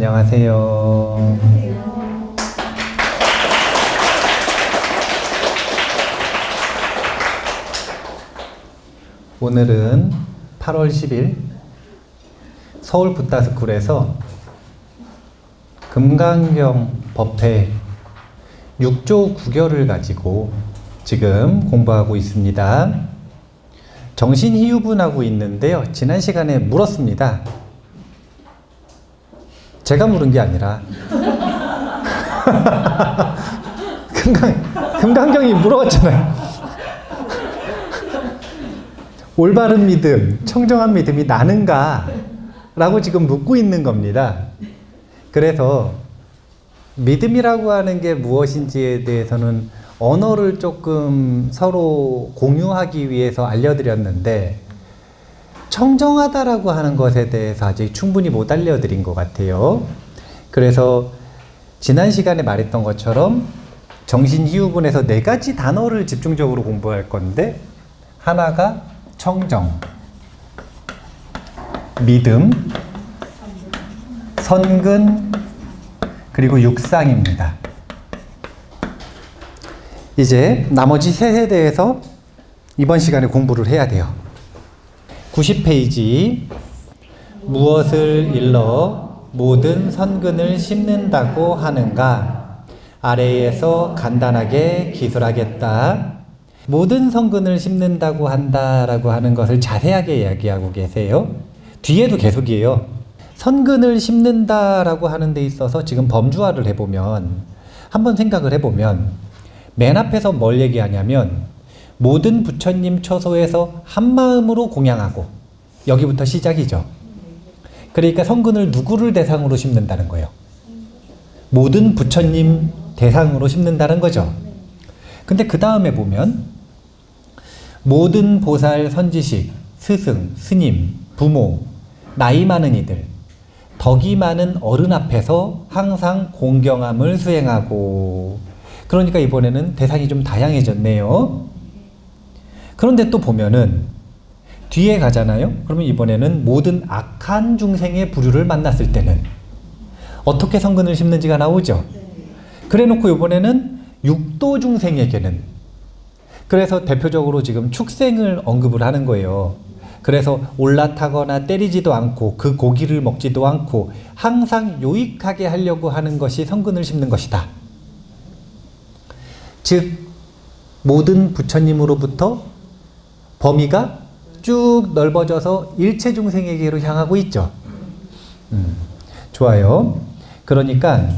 안녕하세요. 오늘은 8월 10일 서울 붓다스쿨에서 금강경 법회 6조 9결을 가지고 지금 공부하고 있습니다. 정신희유분하고 있는데요. 지난 시간에 물었습니다. 제가 물은 게 아니라 금강경이 물어봤잖아요. 올바른 믿음, 청정한 믿음이 나는가? 라고 지금 묻고 있는 겁니다. 그래서 믿음이라고 하는 게 무엇인지에 대해서는 언어를 조금 서로 공유하기 위해서 알려드렸는데 청정하다라고 하는 것에 대해서 아직 충분히 못 알려드린 것 같아요. 그래서 지난 시간에 말했던 것처럼 정신희유분에서 4가지 단어를 집중적으로 공부할 건데 하나가 청정, 믿음, 선근, 그리고 육상입니다. 이제 나머지 셋에 대해서 이번 시간에 공부를 해야 돼요. 90페이지 무엇을 일러 모든 선근을 심는다고 하는가? 아래에서 간단하게 기술하겠다. 모든 선근을 심는다고 한다라고 하는 것을 자세하게 이야기하고 계세요. 뒤에도 계속이에요. 선근을 심는다라고 하는 데 있어서 지금 범주화를 해보면 한번 생각을 해보면 맨 앞에서 뭘 얘기하냐면 모든 부처님 처소에서 한마음으로 공양하고 여기부터 시작이죠. 그러니까 선근을 누구를 대상으로 심는다는 거예요? 모든 부처님 대상으로 심는다는 거죠. 근데 그 다음에 보면 모든 보살 선지식, 스승, 스님, 부모, 나이 많은 이들, 덕이 많은 어른 앞에서 항상 공경함을 수행하고, 그러니까 이번에는 대상이 좀 다양해졌네요. 그런데 또 보면은 뒤에 가잖아요. 그러면 이번에는 모든 악한 중생의 부류를 만났을 때는 어떻게 선근을 심는지가 나오죠. 그래 놓고 이번에는 육도 중생에게는, 그래서 대표적으로 지금 축생을 언급을 하는 거예요. 그래서 올라타거나 때리지도 않고 그 고기를 먹지도 않고 항상 요익하게 하려고 하는 것이 선근을 심는 것이다. 즉 모든 부처님으로부터 범위가 쭉 넓어져서 일체 중생에게로 향하고 있죠. 좋아요. 그러니까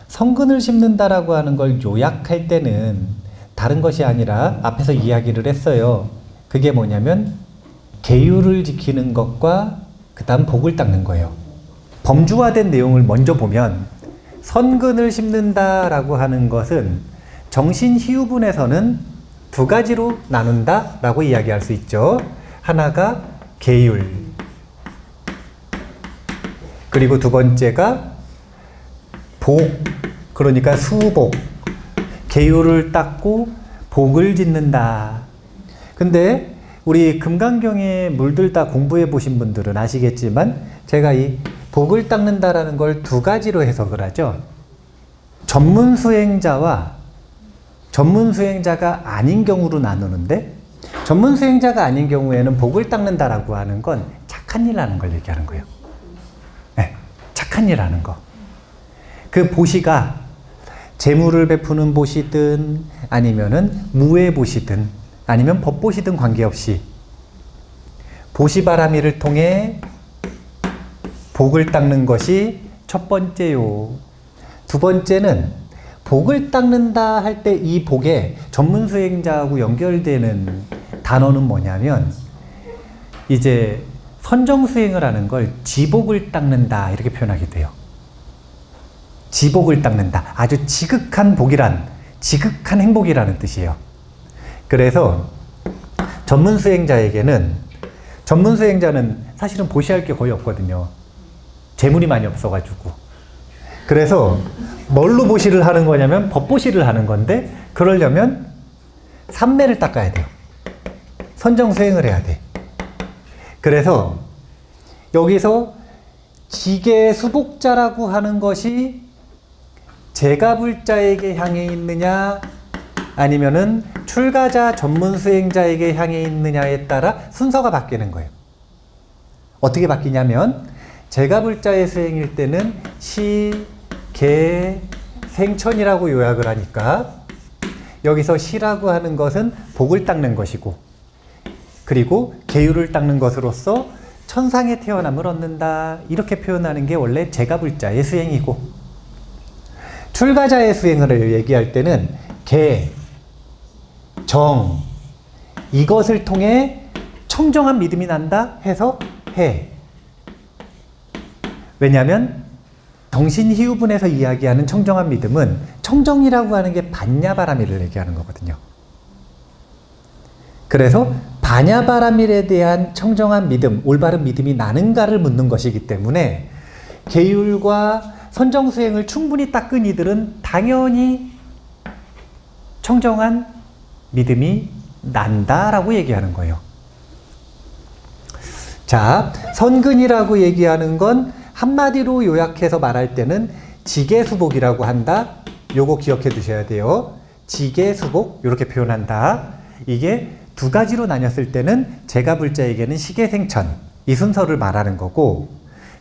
선근을 심는다라고 하는 걸 요약할 때는 다른 것이 아니라 앞에서 이야기를 했어요. 그게 뭐냐면 계율을 지키는 것과 그 다음 복을 닦는 거예요. 범주화된 내용을 먼저 보면 선근을 심는다라고 하는 것은 정신희유분에서는 2가지로 나눈다 라고 이야기할 수 있죠. 하나가 계율, 그리고 2번째가 복, 그러니까 수복, 계율을 닦고 복을 짓는다. 근데 우리 금강경에 물들다 공부해 보신 분들은 아시겠지만 제가 이 복을 닦는다라는 걸 2가지로 해석을 하죠. 전문 수행자와 전문 수행자가 아닌 경우로 나누는데, 전문 수행자가 아닌 경우에는 복을 닦는다라고 하는 건 착한 일 하는 걸 얘기하는 거예요. 네, 착한 일 하는 거. 그 보시가 재물을 베푸는 보시든 아니면은 무의 보시든 아니면 법보시든 관계없이 보시바라미를 통해 복을 닦는 것이 첫 번째요. 2번째는 복을 닦는다 할 때 이 복에 전문 수행자하고 연결되는 단어는 뭐냐면 이제 선정 수행을 하는 걸 지복을 닦는다 이렇게 표현하게 돼요. 지복을 닦는다. 아주 지극한 복이란, 지극한 행복이라는 뜻이에요. 그래서 전문 수행자에게는, 전문 수행자는 사실은 보시할 게 거의 없거든요. 재물이 많이 없어가지고. 그래서 뭘로 보시를 하는 거냐면 법보시를 하는 건데, 그러려면 삼매를 닦아야 돼요. 선정 수행을 해야 돼. 그래서 여기서 지계 수복자라고 하는 것이 제가불자에게 향해 있느냐 아니면은 출가자 전문 수행자에게 향해 있느냐에 따라 순서가 바뀌는 거예요. 어떻게 바뀌냐면 제가불자의 수행일 때는 시, 계, 생천이라고 요약을 하니까 여기서 시라고 하는 것은 복을 닦는 것이고 그리고 계율을 닦는 것으로서 천상의 태어남을 얻는다 이렇게 표현하는 게 원래 제가불자의 수행이고 출가자의 수행을 얘기할 때는 계, 정 이것을 통해 청정한 믿음이 난다 해서 해. 왜냐하면 정신희우분에서 이야기하는 청정한 믿음은 청정이라고 하는 게 반야바라밀을 얘기하는 거거든요. 그래서 반야바라밀에 대한 청정한 믿음, 올바른 믿음이 나는가를 묻는 것이기 때문에 계율과 선정수행을 충분히 닦은 이들은 당연히 청정한 믿음이 난다라고 얘기하는 거예요. 자, 선근이라고 얘기하는 건 한마디로 요약해서 말할 때는 지계수복이라고 한다. 요거 기억해 두셔야 돼요. 지계수복 이렇게 표현한다. 이게 두 가지로 나뉘었을 때는 제가불자에게는 시계생천 이 순서를 말하는 거고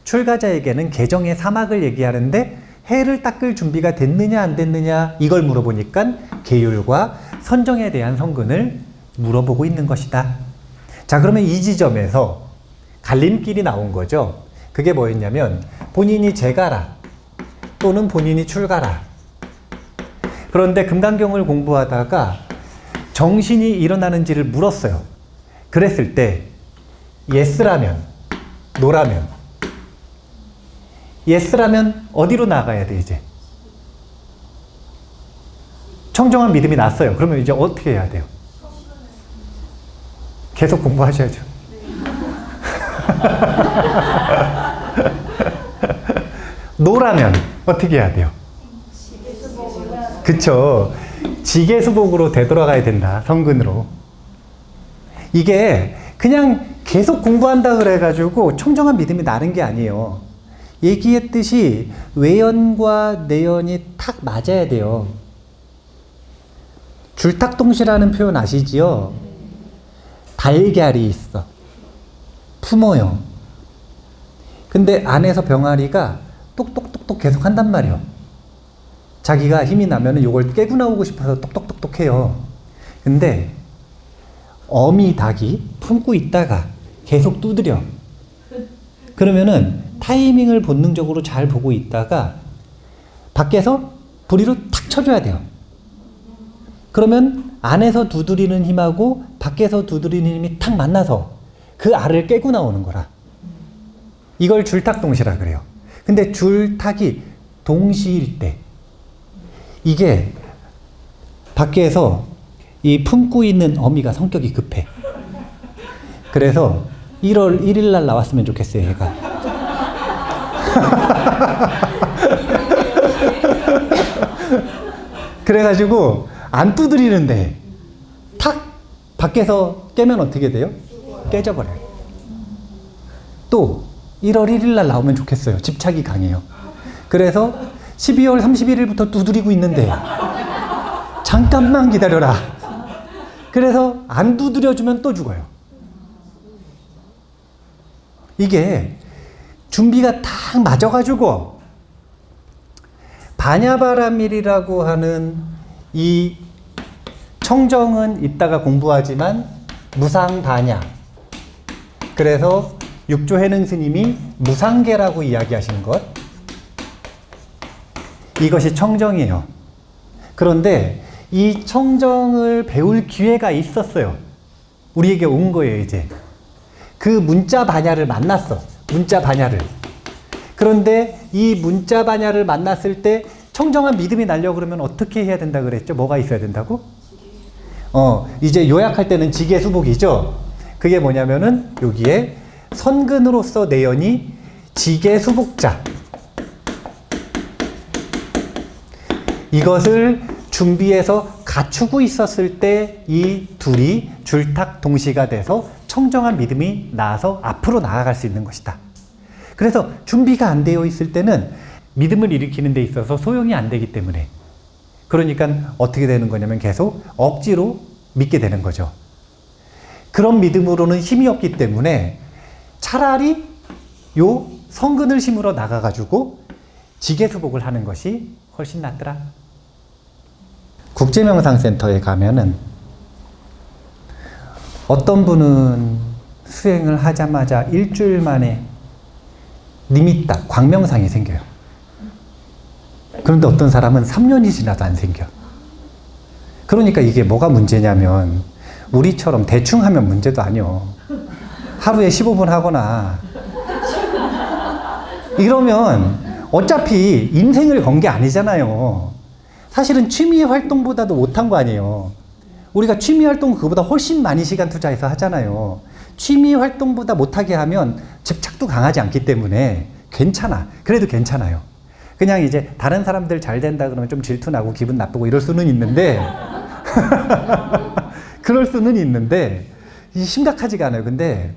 출가자에게는 계정의 사막을 얘기하는데 해를 닦을 준비가 됐느냐 안 됐느냐 이걸 물어보니까 계율과 선정에 대한 선근을 물어보고 있는 것이다. 자, 그러면 이 지점에서 갈림길이 나온 거죠. 그게 뭐였냐면 본인이 제가라 또는 본인이 출가라. 그런데 금강경을 공부하다가 정신이 일어나는지를 물었어요. 그랬을 때 예스라면 노라면 예스라면 어디로 나가야 돼 이제? 청정한 믿음이 났어요. 그러면 이제 어떻게 해야 돼요? 계속 공부하셔야죠. 노라면 어떻게 해야 돼요? 그쵸. 지계수복으로 되돌아가야 된다. 성근으로. 이게 그냥 계속 공부한다 그래가지고 청정한 믿음이 나는 게 아니에요. 얘기했듯이 외연과 내연이 탁 맞아야 돼요. 줄탁동시라는 표현 아시지요? 달걀이 있어. 품어요. 근데 안에서 병아리가 똑똑똑똑 계속 한단 말이에요. 자기가 힘이 나면은 요걸 깨고 나오고 싶어서 똑똑똑똑 해요. 근데 어미 닭이 품고 있다가 계속 두드려. 그러면은 타이밍을 본능적으로 잘 보고 있다가 밖에서 부리로 탁 쳐줘야 돼요. 그러면 안에서 두드리는 힘하고 밖에서 두드리는 힘이 탁 만나서 그 알을 깨고 나오는 거라. 이걸 줄탁동시라 그래요. 근데 줄탁이 동시일 때 이게 밖에서 이 품고 있는 어미가 성격이 급해. 그래서 1월 1일 날 나왔으면 좋겠어요, 얘가. 그래가지고 안 두드리는데 탁 밖에서 깨면 어떻게 돼요? 깨져버려요. 또 1월 1일 날 나오면 좋겠어요. 집착이 강해요. 그래서 12월 31일부터 두드리고 있는데 잠깐만 기다려라. 그래서 안 두드려주면 또 죽어요. 이게 준비가 딱 맞아가지고 반야바라밀이라고 하는 이 청정은 이따가 공부하지만 무상반야. 그래서 육조해능 스님이 무상계라고 이야기하신 것. 이것이 청정이에요. 그런데 이 청정을 배울 기회가 있었어요. 우리에게 온 거예요, 이제. 그 문자 반야를 만났어. 문자 반야를. 그런데 이 문자 반야를 만났을 때 청정한 믿음이 나려고 그러면 어떻게 해야 된다 그랬죠? 뭐가 있어야 된다고? 이제 요약할 때는 지계수복이죠. 그게 뭐냐면은 여기에 선근으로서 내연이 지계수복자. 이것을 준비해서 갖추고 있었을 때 이 둘이 줄탁 동시가 돼서 청정한 믿음이 나아서 앞으로 나아갈 수 있는 것이다. 그래서 준비가 안 되어 있을 때는 믿음을 일으키는 데 있어서 소용이 안 되기 때문에, 그러니까 어떻게 되는 거냐면 계속 억지로 믿게 되는 거죠. 그런 믿음으로는 힘이 없기 때문에 차라리 요 성근을 심으러 나가가지고 지게수복을 하는 것이 훨씬 낫더라. 국제명상센터에 가면은 어떤 분은 수행을 하자마자 일주일 만에 니미딱, 광명상이 생겨요. 그런데 어떤 사람은 3년이 지나도 안 생겨. 그러니까 이게 뭐가 문제냐면 우리처럼 대충 하면 문제도 아니요. 하루에 15분 하거나 이러면 어차피 인생을 건 게 아니잖아요. 사실은 취미 활동보다도 못한 거 아니에요. 우리가 취미 활동 그거보다 훨씬 많이 시간 투자해서 하잖아요. 취미 활동보다 못하게 하면 집착도 강하지 않기 때문에 괜찮아. 그래도 괜찮아요. 그냥 이제 다른 사람들 잘 된다 그러면 좀 질투나고 기분 나쁘고 이럴 수는 있는데 그럴 수는 있는데 심각하지가 않아요. 근데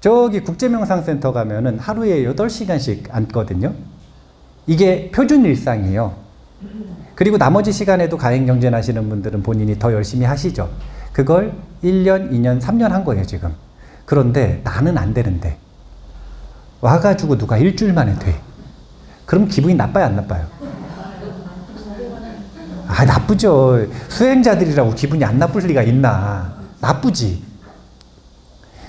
저기 국제명상센터 가면은 하루에 8시간씩 앉거든요. 이게 표준 일상이에요. 그리고 나머지 시간에도 가행경전 하시는 분들은 본인이 더 열심히 하시죠. 그걸 1년, 2년, 3년 한 거예요, 지금. 그런데 나는 안 되는데 와가지고 누가 일주일 만에 돼. 그럼 기분이 나빠요, 안 나빠요? 아, 나쁘죠. 수행자들이라고 기분이 안 나쁠 리가 있나. 나쁘지.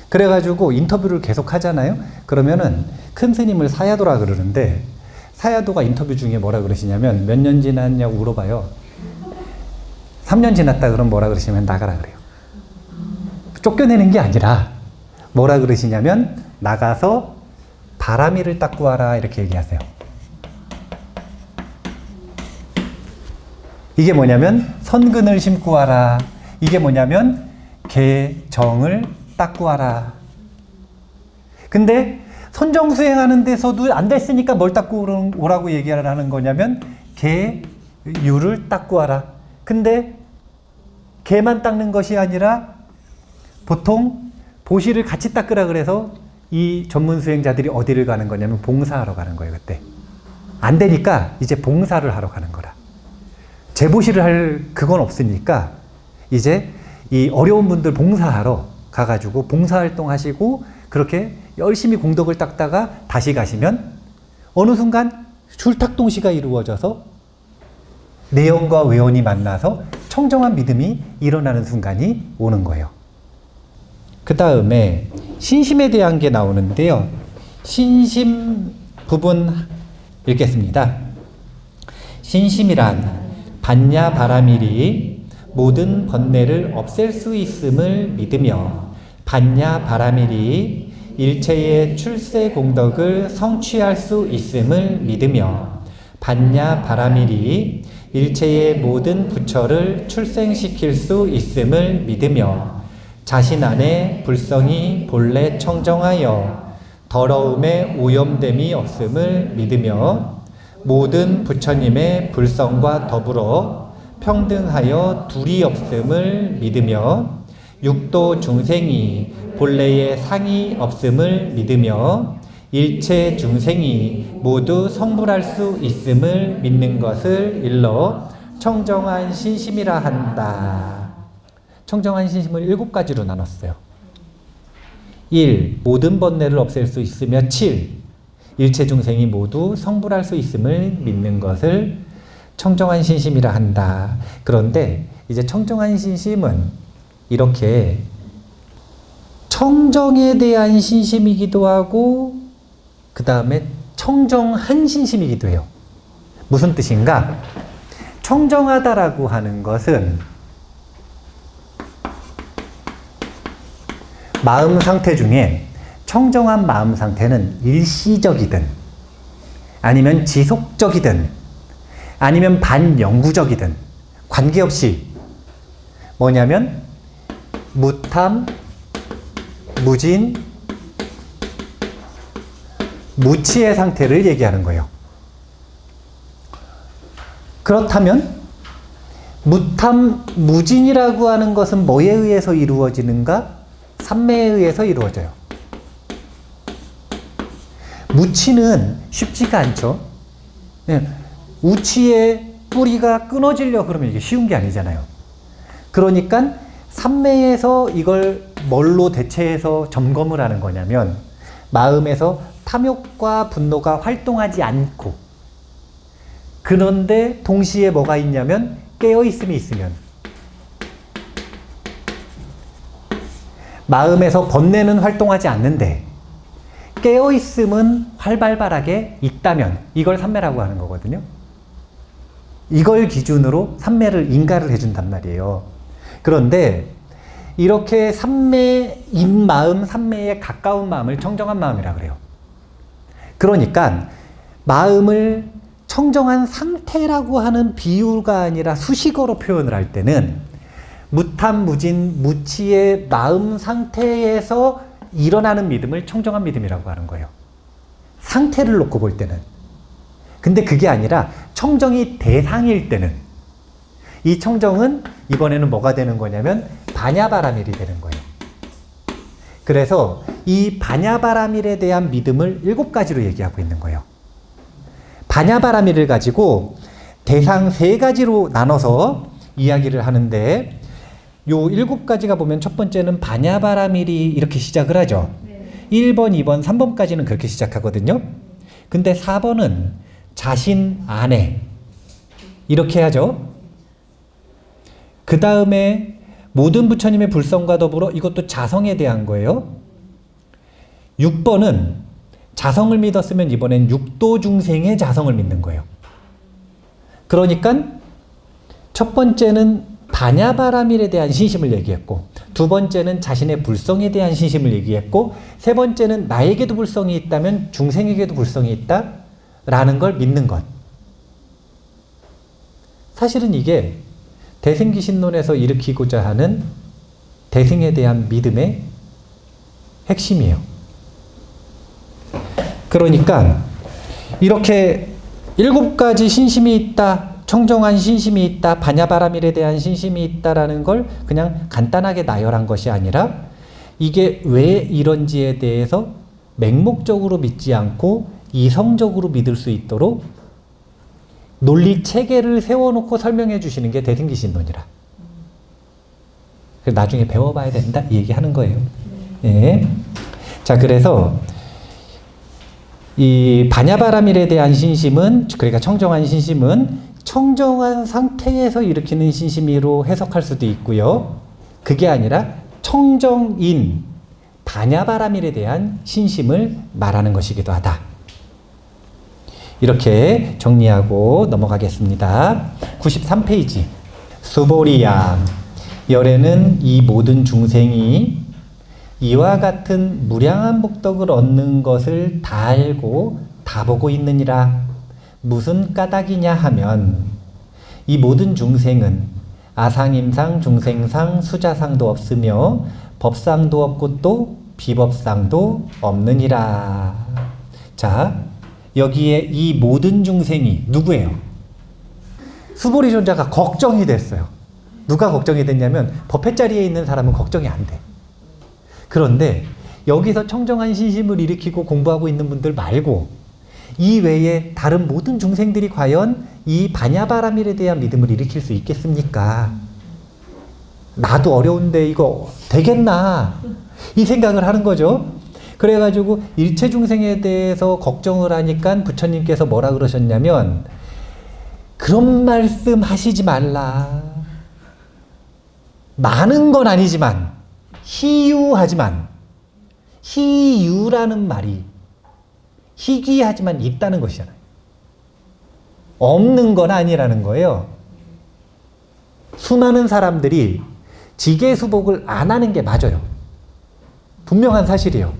그래가지고 인터뷰를 계속 하잖아요. 그러면은 큰 스님을 사야도라 그러는데 사야도가 인터뷰 중에 뭐라 그러시냐면 몇 년 지났냐고 물어봐요. 3년 지났다 그러면 뭐라 그러시냐면 나가라 그래요. 쫓겨내는 게 아니라 뭐라 그러시냐면 나가서 바람이를 닦고 와라 이렇게 얘기하세요. 이게 뭐냐면 선근을 심고 와라. 이게 뭐냐면 개정을 닦고 와라. 근데 선정수행하는 데서도 안 됐으니까 뭘 닦고 오라고 얘기를 하는 거냐면 개유를 닦고 와라. 근데 개만 닦는 것이 아니라 보통 보시를 같이 닦으라 그래서 이 전문 수행자들이 어디를 가는 거냐면 봉사하러 가는 거예요. 그때 안 되니까 이제 봉사를 하러 가는 거라. 재보시를 할 그건 없으니까 이제 이 어려운 분들 봉사하러 가가지고 봉사활동 하시고 그렇게 열심히 공덕을 닦다가 다시 가시면 어느 순간 줄탁동시가 이루어져서 내연과 외연이 만나서 청정한 믿음이 일어나는 순간이 오는 거예요. 그 다음에 신심에 대한 게 나오는데요. 신심 부분 읽겠습니다. 신심이란 반야 바라밀이 모든 번뇌를 없앨 수 있음을 믿으며 반야 바라밀이 일체의 출세 공덕을 성취할 수 있음을 믿으며 반야 바라밀이 일체의 모든 부처를 출생시킬 수 있음을 믿으며 자신 안에 불성이 본래 청정하여 더러움에 오염됨이 없음을 믿으며 모든 부처님의 불성과 더불어 평등하여 둘이 없음을 믿으며 육도 중생이 본래의 상이 없음을 믿으며 일체 중생이 모두 성불할 수 있음을 믿는 것을 일러 청정한 신심이라 한다. 청정한 신심을 7가지로 나눴어요. 1. 모든 번뇌를 없앨 수 있으며 7. 일체 중생이 모두 성불할 수 있음을 믿는 것을 청정한 신심이라 한다. 그런데 이제 청정한 신심은 이렇게 청정에 대한 신심이기도 하고 그 다음에 청정한 신심이기도 해요. 무슨 뜻인가? 청정하다라고 하는 것은 마음 상태 중에 청정한 마음 상태는 일시적이든 아니면 지속적이든 아니면 반영구적이든 관계없이 뭐냐면 무탐, 무진, 무치의 상태를 얘기하는 거예요. 그렇다면 무탐, 무진이라고 하는 것은 뭐에 의해서 이루어지는가? 삼매에 의해서 이루어져요. 무치는 쉽지가 않죠. 우치의 뿌리가 끊어지려 그러면 이게 쉬운 게 아니잖아요. 그러니까 삼매에서 이걸 뭘로 대체해서 점검을 하는 거냐면 마음에서 탐욕과 분노가 활동하지 않고 그런데 동시에 뭐가 있냐면 깨어있음이 있으면 마음에서 번뇌는 활동하지 않는데 깨어있음은 활발하게 있다면 이걸 삼매라고 하는 거거든요. 이걸 기준으로 삼매를 인가를 해준단 말이에요. 그런데 이렇게 삼매인 마음, 삼매에 가까운 마음을 청정한 마음이라 그래요. 그러니까 마음을 청정한 상태라고 하는 비유가 아니라 수식어로 표현을 할 때는 무탐, 무진, 무치의 마음 상태에서 일어나는 믿음을 청정한 믿음이라고 하는 거예요. 상태를 놓고 볼 때는. 근데 그게 아니라 청정이 대상일 때는 이 청정은 이번에는 뭐가 되는 거냐면 바냐바라밀이 되는 거예요. 그래서 이 바냐바라밀에 대한 믿음을 7가지로 얘기하고 있는 거예요. 바냐바라밀을 가지고 대상 3가지로 나눠서 이야기를 하는데 요 7가지가 보면 첫 번째는 바냐바라밀이 이렇게 시작을 하죠. 1번, 2번, 3번까지는 그렇게 시작하거든요. 근데 4번은 자신 안에 이렇게 하죠. 그 다음에 모든 부처님의 불성과 더불어 이것도 자성에 대한 거예요. 6번은 자성을 믿었으면 이번엔 육도 중생의 자성을 믿는 거예요. 그러니까 첫 번째는 바냐바라밀에 대한 신심을 얘기했고 두 번째는 자신의 불성에 대한 신심을 얘기했고 세 번째는 나에게도 불성이 있다면 중생에게도 불성이 있다라는 걸 믿는 것. 사실은 이게 대승기신론에서 일으키고자 하는 대승에 대한 믿음의 핵심이에요. 그러니까 이렇게 7가지 신심이 있다, 청정한 신심이 있다, 바냐바라밀에 대한 신심이 있다라는 걸 그냥 간단하게 나열한 것이 아니라 이게 왜 이런지에 대해서 맹목적으로 믿지 않고 이성적으로 믿을 수 있도록 논리 체계를 세워놓고 설명해 주시는 게 대승기신론이라. 나중에 배워봐야 된다 이 얘기하는 거예요. 예. 자, 그래서 이 바냐바라밀에 대한 신심은, 그러니까 청정한 신심은 청정한 상태에서 일으키는 신심으로 해석할 수도 있고요. 그게 아니라 청정인 바냐바라밀에 대한 신심을 말하는 것이기도 하다. 이렇게 정리하고 넘어가겠습니다. 93페이지. 수보리야, 열에는 이 모든 중생이 이와 같은 무량한 복덕을 얻는 것을 다 알고 다 보고 있느니라. 무슨 까닭이냐 하면 이 모든 중생은 아상임상, 중생상, 수자상도 없으며 법상도 없고 또 비법상도 없느니라. 자, 여기에 이 모든 중생이 누구예요? 수보리 존자가 걱정이 됐어요. 누가 걱정이 됐냐면 법회 자리에 있는 사람은 걱정이 안 돼. 그런데 여기서 청정한 신심을 일으키고 공부하고 있는 분들 말고 이 외에 다른 모든 중생들이 과연 이 바냐바라밀에 대한 믿음을 일으킬 수 있겠습니까? 나도 어려운데 이거 되겠나? 이 생각을 하는 거죠. 그래가지고 일체 중생에 대해서 걱정을 하니까 부처님께서 뭐라 그러셨냐면 그런 말씀 하시지 말라. 많은 건 아니지만 희유하지만, 희유라는 말이 희귀하지만 있다는 것이잖아요. 없는 건 아니라는 거예요. 수많은 사람들이 지계수복을 안 하는 게 맞아요. 분명한 사실이에요.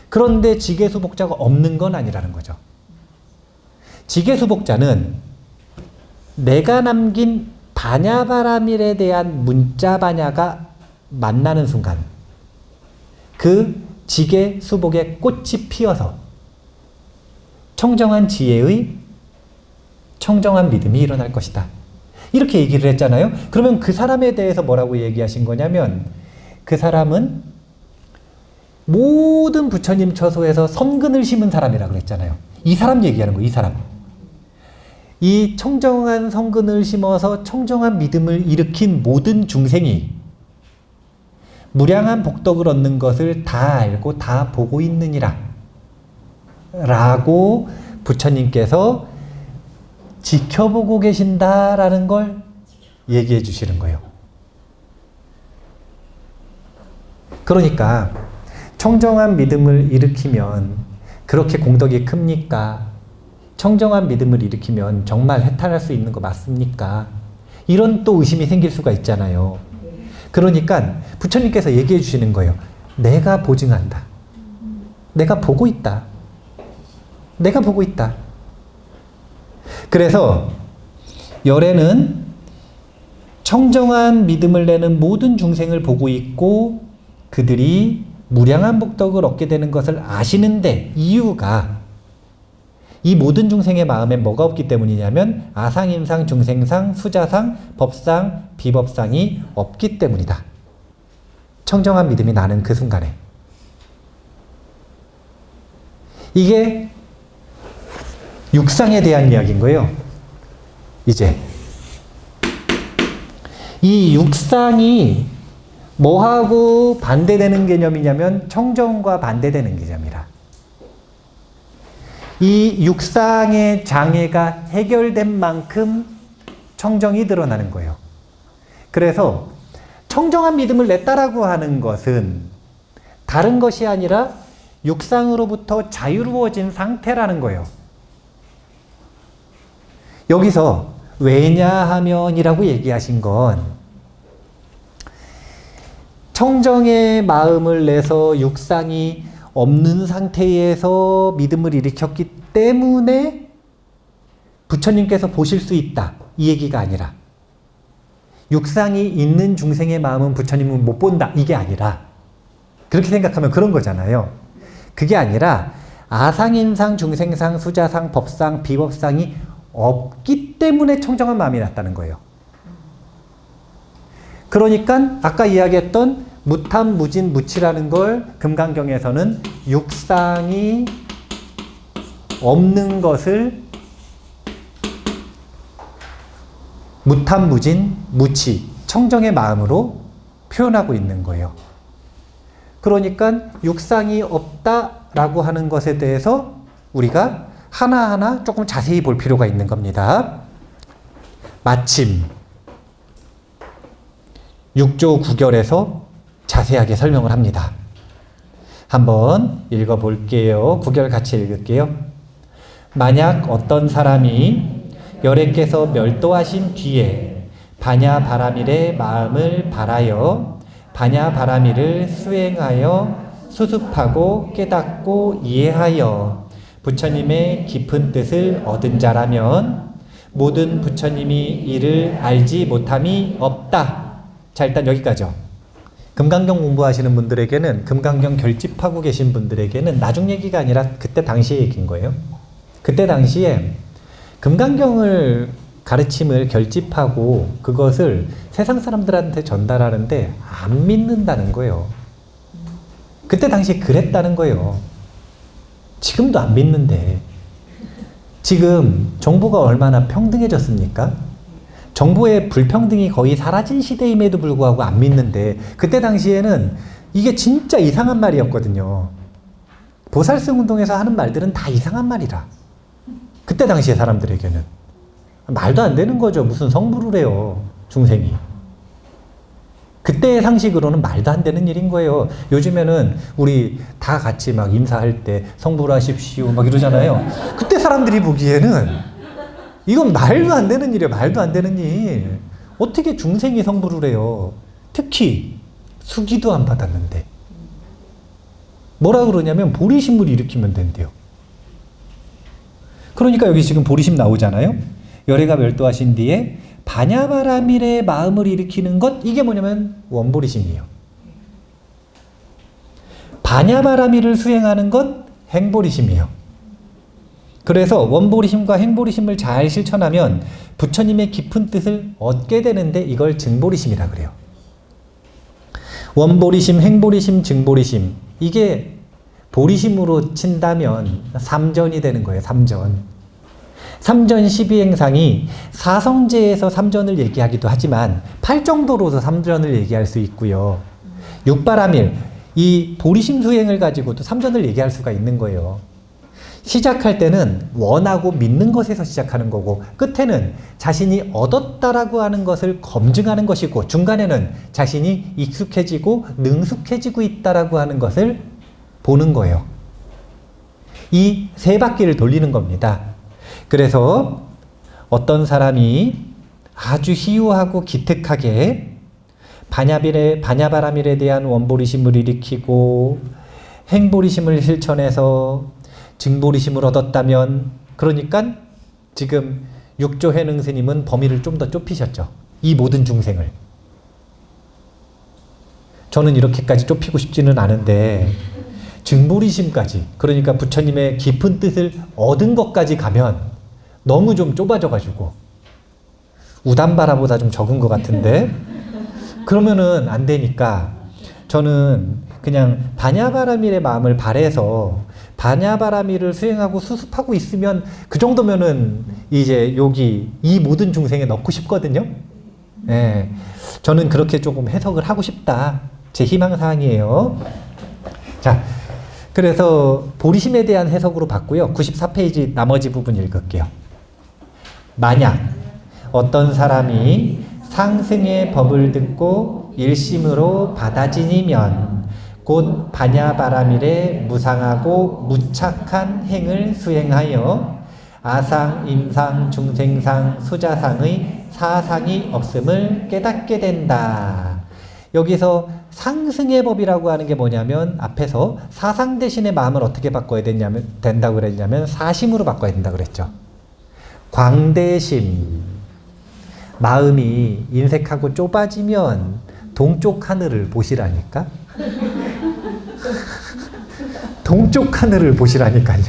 그런데 지계수복자가 없는 건 아니라는 거죠. 지계수복자는 내가 남긴 바냐바라밀에 대한 문자바냐가 만나는 순간 그 지계수복의 꽃이 피어서 청정한 지혜의 청정한 믿음이 일어날 것이다. 이렇게 얘기를 했잖아요. 그러면 그 사람에 대해서 뭐라고 얘기하신 거냐면 그 사람은 모든 부처님 처소에서 선근을 심은 사람이라 그랬잖아요. 이 사람 얘기하는 거예요. 이 사람. 이 청정한 선근을 심어서 청정한 믿음을 일으킨 모든 중생이 무량한 복덕을 얻는 것을 다 알고 다 보고 있느니라 라고 부처님께서 지켜보고 계신다라는 걸 얘기해 주시는 거예요. 그러니까 청정한 믿음을 일으키면 그렇게 공덕이 큽니까? 청정한 믿음을 일으키면 정말 해탈할 수 있는 거 맞습니까? 이런 또 의심이 생길 수가 있잖아요. 그러니까 부처님께서 얘기해 주시는 거예요. 내가 보증한다. 내가 보고 있다. 내가 보고 있다. 그래서 열애는 청정한 믿음을 내는 모든 중생을 보고 있고 그들이 무량한 복덕을 얻게 되는 것을 아시는데 이유가 이 모든 중생의 마음에 뭐가 없기 때문이냐면 아상, 임상, 중생상, 수자상, 법상, 비법상이 없기 때문이다. 청정한 믿음이 나는 그 순간에. 이게 육상에 대한 이야기인 거예요. 이제 이 육상이 뭐하고 반대되는 개념이냐면 청정과 반대되는 개념이라. 이 육상의 장애가 해결된 만큼 청정이 드러나는 거예요. 그래서 청정한 믿음을 냈다라고 하는 것은 다른 것이 아니라 육상으로부터 자유로워진 상태라는 거예요. 여기서 왜냐하면이라고 얘기하신 건 청정의 마음을 내서 육상이 없는 상태에서 믿음을 일으켰기 때문에 부처님께서 보실 수 있다. 이 얘기가 아니라 육상이 있는 중생의 마음은 부처님은 못 본다. 이게 아니라 그렇게 생각하면 그런 거잖아요. 그게 아니라 아상인상, 중생상, 수자상, 법상, 비법상이 없기 때문에 청정한 마음이 났다는 거예요. 그러니까 아까 이야기했던 무탐, 무진, 무치라는 걸 금강경에서는 육상이 없는 것을 무탐, 무진, 무치, 청정의 마음으로 표현하고 있는 거예요. 그러니까 육상이 없다라고 하는 것에 대해서 우리가 하나하나 조금 자세히 볼 필요가 있는 겁니다. 마침 6조 9결에서 자세하게 설명을 합니다. 한번 읽어볼게요. 9결 같이 읽을게요. 만약 어떤 사람이 열애께서 멸도하신 뒤에 반야바라밀의 마음을 발하여 반야바라밀을 수행하여 수습하고 깨닫고 이해하여 부처님의 깊은 뜻을 얻은 자라면 모든 부처님이 이를 알지 못함이 없다. 자, 일단 여기까지요. 금강경 공부하시는 분들에게는, 금강경 결집하고 계신 분들에게는 나중 얘기가 아니라 그때 당시의 얘기인 거예요. 그때 당시에 금강경을 가르침을 결집하고 그것을 세상 사람들한테 전달하는데 안 믿는다는 거예요. 그때 당시에 그랬다는 거예요. 지금도 안 믿는데. 지금 정보가 얼마나 평등해졌습니까? 정보의 불평등이 거의 사라진 시대임에도 불구하고 안 믿는데, 그때 당시에는 이게 진짜 이상한 말이었거든요. 보살승 운동에서 하는 말들은 다 이상한 말이라. 그때 당시에 사람들에게는 말도 안 되는 거죠. 무슨 성불을 해요, 중생이. 그때의 상식으로는 말도 안 되는 일인 거예요. 요즘에는 우리 다 같이 막 인사할 때 성불하십시오 막 이러잖아요. 그때 사람들이 보기에는 이건 말도 안 되는 일이에요. 말도 안 되는 일. 어떻게 중생이 성불을 해요? 특히 수기도 안 받았는데. 뭐라 그러냐면 보리심을 일으키면 된대요. 그러니까 여기 지금 보리심 나오잖아요. 열애가 멸도하신 뒤에 반야바라밀의 마음을 일으키는 것, 이게 뭐냐면 원보리심이에요. 반야바라밀을 수행하는 것 행보리심이에요. 그래서 원보리심과 행보리심을 잘 실천하면 부처님의 깊은 뜻을 얻게 되는데 이걸 증보리심이라 그래요. 원보리심, 행보리심, 증보리심, 이게 보리심으로 친다면 삼전이 되는 거예요. 삼전. 삼전 12행상이 사성제에서 삼전을 얘기하기도 하지만 팔정도로도 삼전을 얘기할 수 있고요. 육바라밀, 이 보리심 수행을 가지고도 삼전을 얘기할 수가 있는 거예요. 시작할 때는 원하고 믿는 것에서 시작하는 거고, 끝에는 자신이 얻었다라고 하는 것을 검증하는 것이고, 중간에는 자신이 익숙해지고 능숙해지고 있다라고 하는 것을 보는 거예요. 이 세 바퀴를 돌리는 겁니다. 그래서 어떤 사람이 아주 희유하고 기특하게 반야바라밀에 대한 원보리심을 일으키고 행보리심을 실천해서 증보리심을 얻었다면, 그러니까 지금 육조해능 스님은 범위를 좀 더 좁히셨죠. 이 모든 중생을. 저는 이렇게까지 좁히고 싶지는 않은데 증보리심까지, 그러니까 부처님의 깊은 뜻을 얻은 것까지 가면 너무 좀 좁아져가지고 우담바라보다 좀 적은 것 같은데, 그러면은 안 되니까 저는 그냥 반야바라밀의 마음을 발해서 반야바라밀을 수행하고 수습하고 있으면 그 정도면은 이제 여기 이 모든 중생에 넣고 싶거든요. 예, 저는 그렇게 조금 해석을 하고 싶다. 제 희망사항이에요. 자, 그래서 보리심에 대한 해석으로 봤고요. 94페이지 나머지 부분 읽을게요. 만약 어떤 사람이 상승의 법을 듣고 일심으로 받아지니면 곧 반야바라밀에 무상하고 무착한 행을 수행하여 아상, 임상, 중생상, 수자상의 사상이 없음을 깨닫게 된다. 여기서 상승의 법이라고 하는 게 뭐냐면, 앞에서 사상 대신에 마음을 어떻게 바꿔야 된다고 그랬냐면 사심으로 바꿔야 된다고 그랬죠. 광대심. 마음이 인색하고 좁아지면 동쪽 하늘을 보시라니까. 동쪽 하늘을 보시라니까요.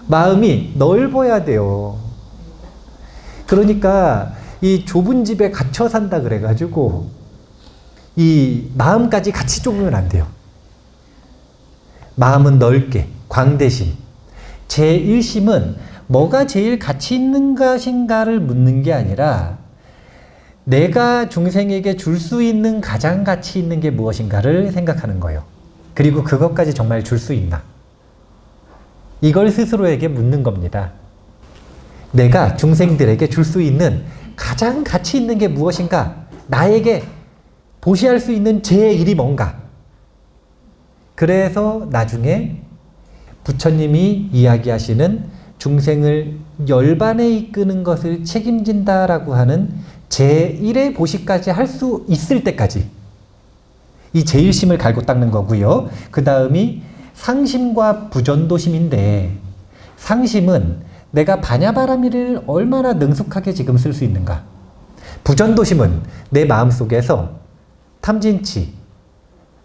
마음이 넓어야 돼요. 그러니까 이 좁은 집에 갇혀 산다 그래가지고 이 마음까지 같이 좁으면 안 돼요. 마음은 넓게, 광대심. 제1심은 뭐가 제일 가치 있는 것인가를 묻는 게 아니라 내가 중생에게 줄 수 있는 가장 가치 있는 게 무엇인가를 생각하는 거예요. 그리고 그것까지 정말 줄 수 있나? 이걸 스스로에게 묻는 겁니다. 내가 중생들에게 줄 수 있는 가장 가치 있는 게 무엇인가? 나에게 보시할 수 있는 제1이 뭔가? 그래서 나중에 부처님이 이야기하시는 중생을 열반에 이끄는 것을 책임진다라고 하는 제1의 보시까지 할 수 있을 때까지 이 제1심을 갈고 닦는 거고요. 그 다음이 상심과 부전도심인데, 상심은 내가 반야바라밀을 얼마나 능숙하게 지금 쓸 수 있는가. 부전도심은 내 마음속에서 탐진치,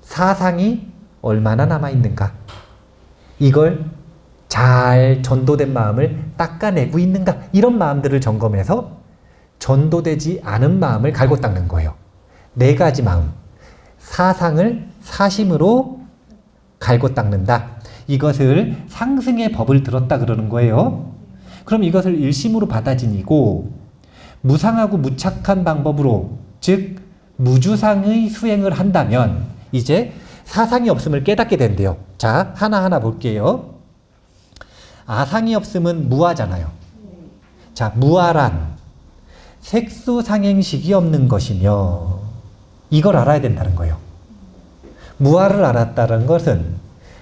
사상이 얼마나 남아있는가. 이걸 잘 전도된 마음을 닦아내고 있는가. 이런 마음들을 점검해서 전도되지 않은 마음을 갈고 닦는 거예요. 네 가지 마음. 사상을 사심으로 갈고 닦는다. 이것을 상승의 법을 들었다 그러는 거예요. 그럼 이것을 일심으로 받아지니고 무상하고 무착한 방법으로, 즉 무주상의 수행을 한다면 이제 사상이 없음을 깨닫게 된대요. 자, 하나하나 볼게요. 아상이 없음은 무아잖아요. 자, 무아란 색수상행식이 없는 것이며, 이걸 알아야 된다는 거예요. 무아를 알았다는 것은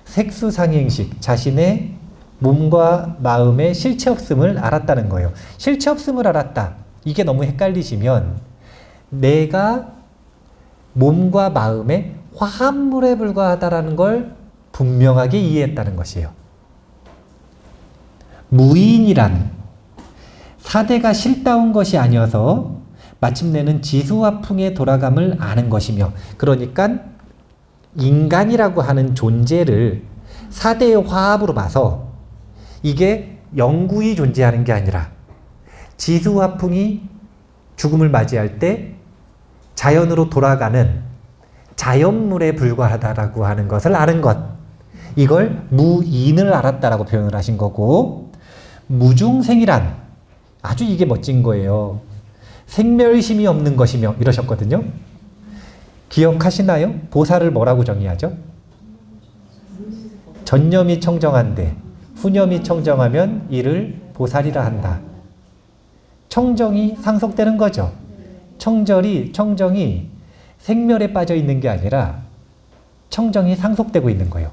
색수상행식, 자신의 몸과 마음의 실체 없음을 알았다는 거예요. 실체 없음을 알았다. 이게 너무 헷갈리시면 내가 몸과 마음의 화합물에 불과하다라는 걸 분명하게 이해했다는 것이에요. 무인이란 사대가 실다운 것이 아니어서 마침내는 지수화풍에 돌아감을 아는 것이며, 그러니까 인간이라고 하는 존재를 사대의 화합으로 봐서 이게 영구히 존재하는 게 아니라 지수화풍이 죽음을 맞이할 때 자연으로 돌아가는 자연물에 불과하다라고 하는 것을 아는 것. 이걸 무인을 알았다라고 표현을 하신 거고, 무중생이란 아주 이게 멋진 거예요. 생멸심이 없는 것이며 이러셨거든요. 기억하시나요? 보살을 뭐라고 정의하죠? 전념이 청정한데 후념이 청정하면 이를 보살이라 한다. 청정이 상속되는 거죠. 청정이 생멸에 빠져 있는 게 아니라 청정이 상속되고 있는 거예요.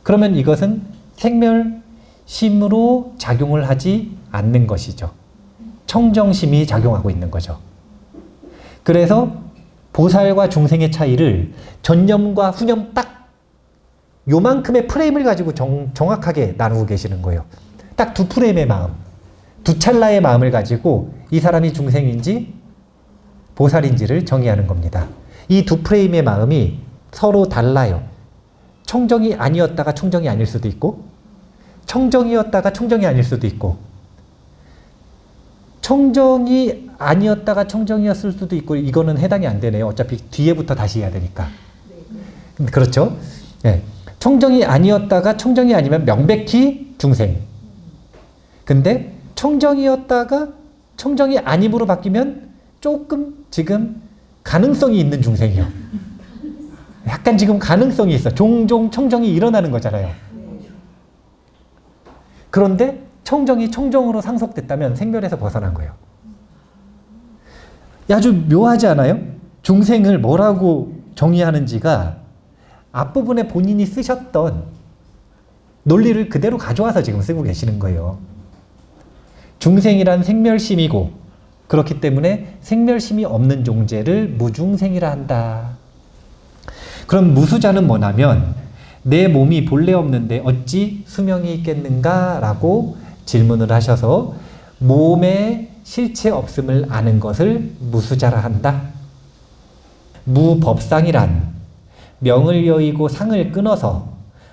그러면 이것은 생멸심으로 작용을 하지 않는 것이죠. 청정심이 작용하고 있는 거죠. 그래서 보살과 중생의 차이를 전념과 후념 딱 요만큼의 프레임을 가지고 정확하게 나누고 계시는 거예요. 딱 두 프레임의 마음, 두 찰나의 마음을 가지고 이 사람이 중생인지 보살인지를 정의하는 겁니다. 이 두 프레임의 마음이 서로 달라요. 청정이 아니었다가 청정이 아닐 수도 있고, 청정이었다가 청정이 아닐 수도 있고, 청정이 아니었다가 청정이었을 수도 있고, 이거는 해당이 안 되네요. 어차피 뒤에부터 다시 해야 되니까. 그렇죠? 네. 청정이 아니었다가 청정이 아니면 명백히 중생. 근데 청정이었다가 청정이 아님으로 바뀌면 조금 지금 가능성이 있는 중생이요. 약간 지금 가능성이 있어. 종종 청정이 일어나는 거잖아요. 그런데 청정이 청정으로 상속됐다면 생멸에서 벗어난 거예요. 아주 묘하지 않아요? 중생을 뭐라고 정의하는지가 앞부분에 본인이 쓰셨던 논리를 그대로 가져와서 지금 쓰고 계시는 거예요. 중생이란 생멸심이고, 그렇기 때문에 생멸심이 없는 존재를 무중생이라 한다. 그럼 무수자는 뭐냐면, 내 몸이 본래 없는데 어찌 수명이 있겠는가? 라고 질문을 하셔서 몸에 실체 없음을 아는 것을 무수자라 한다. 무법상이란 명을 여의고 상을 끊어서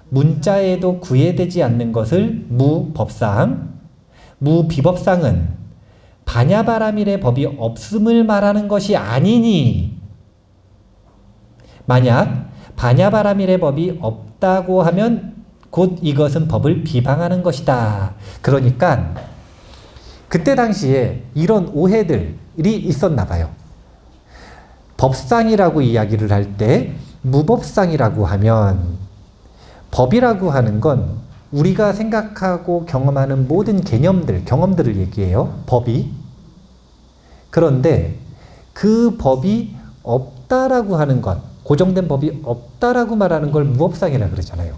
문자에도 구애되지 않는 것을 무법상, 무비법상은 반야바라밀의 법이 없음을 말하는 것이 아니니, 만약 반야바라밀의 법이 없다고 하면 곧 이것은 법을 비방하는 것이다. 그러니까 그때 당시에 이런 오해들이 있었나 봐요. 법상이라고 이야기를 할 때 무법상이라고 하면, 법이라고 하는 건 우리가 생각하고 경험하는 모든 개념들, 경험들을 얘기해요. 법이. 그런데 그 법이 없다라고 하는 것, 고정된 법이 없다라고 말하는 걸 무법상이라고 그러잖아요.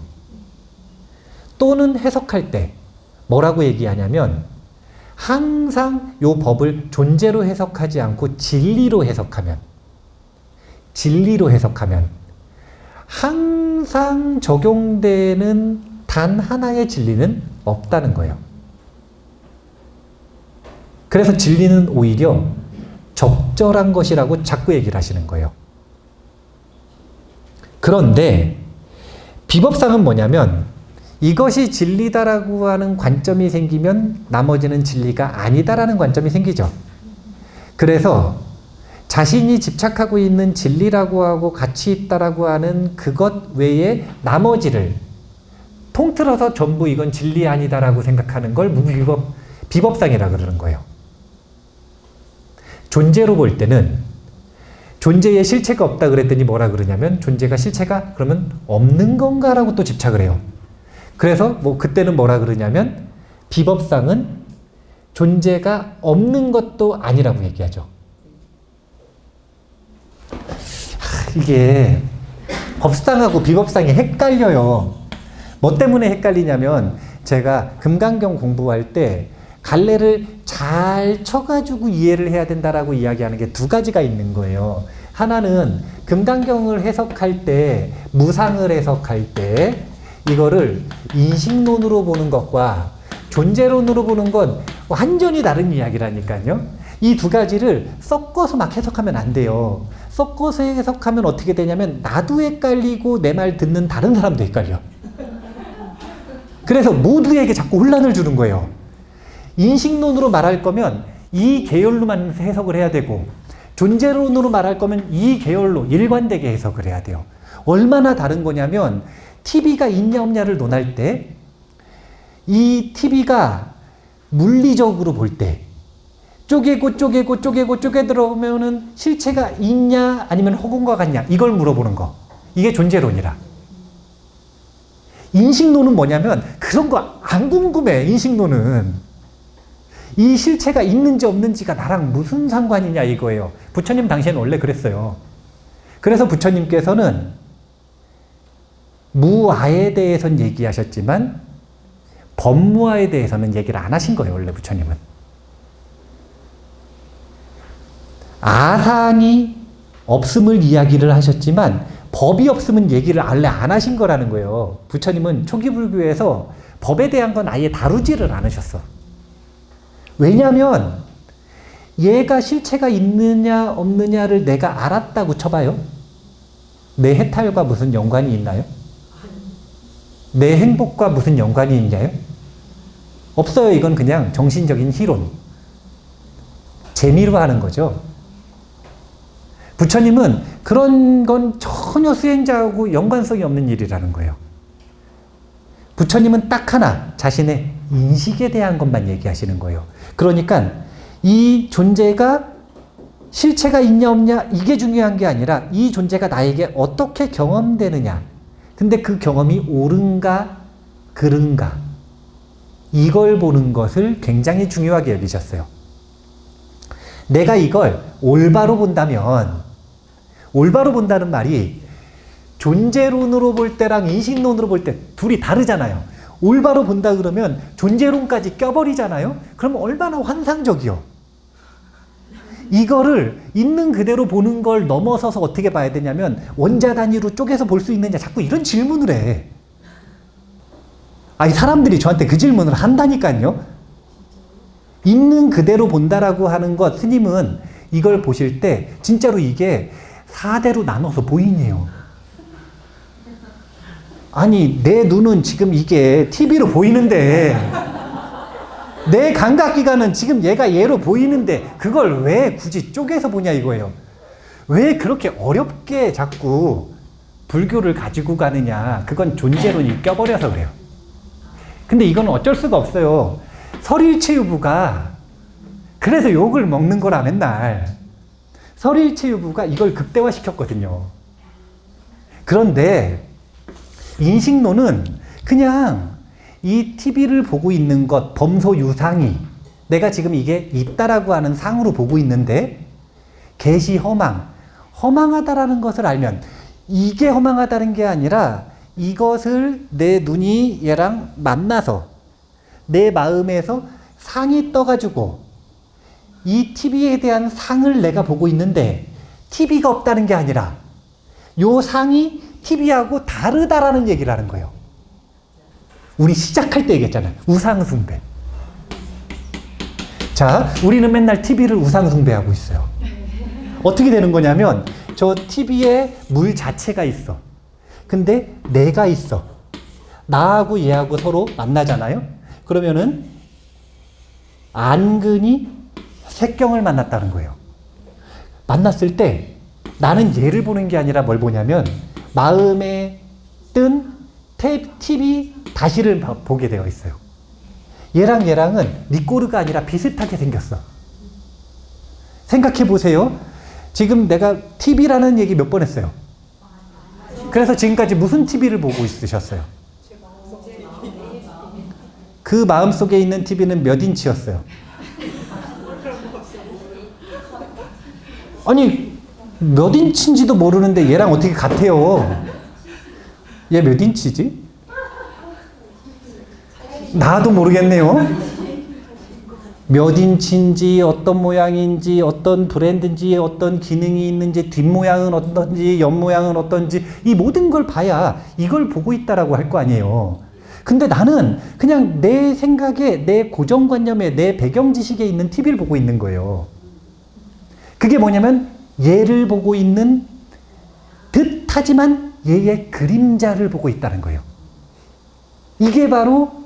또는 해석할 때 뭐라고 얘기하냐면, 항상 요 법을 존재로 해석하지 않고 진리로 해석하면 항상 적용되는 단 하나의 진리는 없다는 거예요. 그래서 진리는 오히려 적절한 것이라고 자꾸 얘기를 하시는 거예요. 그런데 비법상은 뭐냐면, 이것이 진리다라고 하는 관점이 생기면 나머지는 진리가 아니다라는 관점이 생기죠. 그래서 자신이 집착하고 있는 진리라고 하고 가치 있다라고 하는 그것 외에 나머지를 통틀어서 전부 이건 진리 아니다라고 생각하는 걸 비법상이라고 그러는 거예요. 존재로 볼 때는 존재에 실체가 없다 그랬더니 뭐라 그러냐면, 존재가 실체가 그러면 없는 건가라고 또 집착을 해요. 그래서 그때는 뭐라 그러냐면, 비법상은 존재가 없는 것도 아니라고 얘기하죠. 이게 법상하고 비법상이 헷갈려요. 뭐 때문에 헷갈리냐면, 제가 금강경 공부할 때 갈래를 잘 쳐가지고 이해를 해야 된다라고 이야기하는 게 두 가지가 있는 거예요. 하나는 금강경을 해석할 때, 무상을 해석할 때 이거를 인식론으로 보는 것과 존재론으로 보는 건 완전히 다른 이야기라니까요. 이 두 가지를 섞어서 막 해석하면 안 돼요. 섞어서 해석하면 어떻게 되냐면, 나도 헷갈리고 내 말 듣는 다른 사람도 헷갈려. 그래서 모두에게 자꾸 혼란을 주는 거예요. 인식론으로 말할 거면 이 계열로만 해석을 해야 되고, 존재론으로 말할 거면 이 계열로 일관되게 해석을 해야 돼요. 얼마나 다른 거냐면 TV가 있냐 없냐를 논할 때 이 TV가 물리적으로 볼 때 쪼개고 들어오면은 실체가 있냐 아니면 허공과 같냐 이걸 물어보는 거. 이게 존재론이라. 인식론은 뭐냐면 그런 거 안 궁금해. 인식론은 이 실체가 있는지 없는지가 나랑 무슨 상관이냐 이거예요. 부처님 당시에는 원래 그랬어요. 그래서 부처님께서는 무아에 대해서는 얘기하셨지만 법무아에 대해서는 얘기를 안 하신 거예요. 원래 부처님은. 아상이 없음을 이야기를 하셨지만 법이 없으면 얘기를 원래 안 하신 거라는 거예요. 부처님은 초기 불교에서 법에 대한 건 아예 다루지를 않으셨어. 왜냐하면 얘가 실체가 있느냐 없느냐를 내가 알았다고 쳐봐요. 내 해탈과 무슨 연관이 있나요? 내 행복과 무슨 연관이 있나요? 없어요. 이건 그냥 정신적인 희론. 재미로 하는 거죠. 부처님은 그런 건 전혀 수행자하고 연관성이 없는 일이라는 거예요. 부처님은 딱 하나, 자신의 인식에 대한 것만 얘기하시는 거예요. 그러니까 이 존재가 실체가 있냐 없냐 이게 중요한 게 아니라 이 존재가 나에게 어떻게 경험되느냐. 근데 그 경험이 옳은가 그른가 이걸 보는 것을 굉장히 중요하게 여기셨어요. 내가 이걸 올바로 본다면, 올바로 본다는 말이 존재론으로 볼 때랑 인식론으로 볼 때 둘이 다르잖아요. 올바로 본다 그러면 존재론까지 껴버리잖아요. 그럼 얼마나 환상적이요. 이거를 있는 그대로 보는 걸 넘어서서 어떻게 봐야 되냐면 원자 단위로 쪼개서 볼 수 있느냐 자꾸 이런 질문을 해. 아니 사람들이 저한테 그 질문을 한다니까요. 있는 그대로 본다라고 하는 것, 스님은 이걸 보실 때 진짜로 이게 4대로 나눠서 보이네요. 아니 내 눈은 지금 이게 TV로 보이는데 내 감각기관은 지금 얘가 얘로 보이는데 그걸 왜 굳이 쪼개서 보냐 이거예요. 왜 그렇게 어렵게 자꾸 불교를 가지고 가느냐. 그건 존재론이 껴버려서 그래요. 근데 이건 어쩔 수가 없어요. 설일체유부가 그래서 욕을 먹는 거라 맨날. 설일체유부가 이걸 극대화시켰거든요. 그런데 인식론은 그냥 이 TV를 보고 있는 것, 범소 유상이 내가 지금 이게 있다라고 하는 상으로 보고 있는데 개시 허망, 허망하다라는 것을 알면 이게 허망하다는 게 아니라 이것을 내 눈이 얘랑 만나서 내 마음에서 상이 떠가지고 이 TV에 대한 상을 내가 보고 있는데 TV가 없다는 게 아니라 요 상이 TV하고 다르다라는 얘기를 하는 거예요. 우리 시작할 때 얘기했잖아요. 우상숭배. 자, 우리는 맨날 TV를 우상숭배하고 있어요. 어떻게 되는 거냐면 저 TV에 물 자체가 있어. 근데 내가 있어. 나하고 얘하고 서로 만나잖아요. 그러면은 안근이 색경을 만났다는 거예요. 만났을 때 나는 얘를 보는 게 아니라 뭘 보냐면 마음에 뜬 TV 다시를 보게 되어 있어요. 얘랑 얘랑은 니꼬르가 아니라 비슷하게 생겼어. 생각해 보세요. 지금 내가 TV라는 얘기 몇 번 했어요. 그래서 지금까지 무슨 TV를 보고 있으셨어요? 그 마음속에 있는 TV는 몇 인치였어요? 아니 몇 인치인지도 모르는데 얘랑 어떻게 같아요? 얘 몇 인치지? 나도 모르겠네요. 몇 인치인지 어떤 모양인지 어떤 브랜드인지 어떤 기능이 있는지 뒷모양은 어떤지 옆모양은 어떤지 이 모든 걸 봐야 이걸 보고 있다라고 할 거 아니에요. 근데 나는 그냥 내 생각에 내 고정관념에 내 배경지식에 있는 TV를 보고 있는 거예요. 그게 뭐냐면 얘를 보고 있는 듯하지만 얘의 그림자를 보고 있다는 거예요. 이게 바로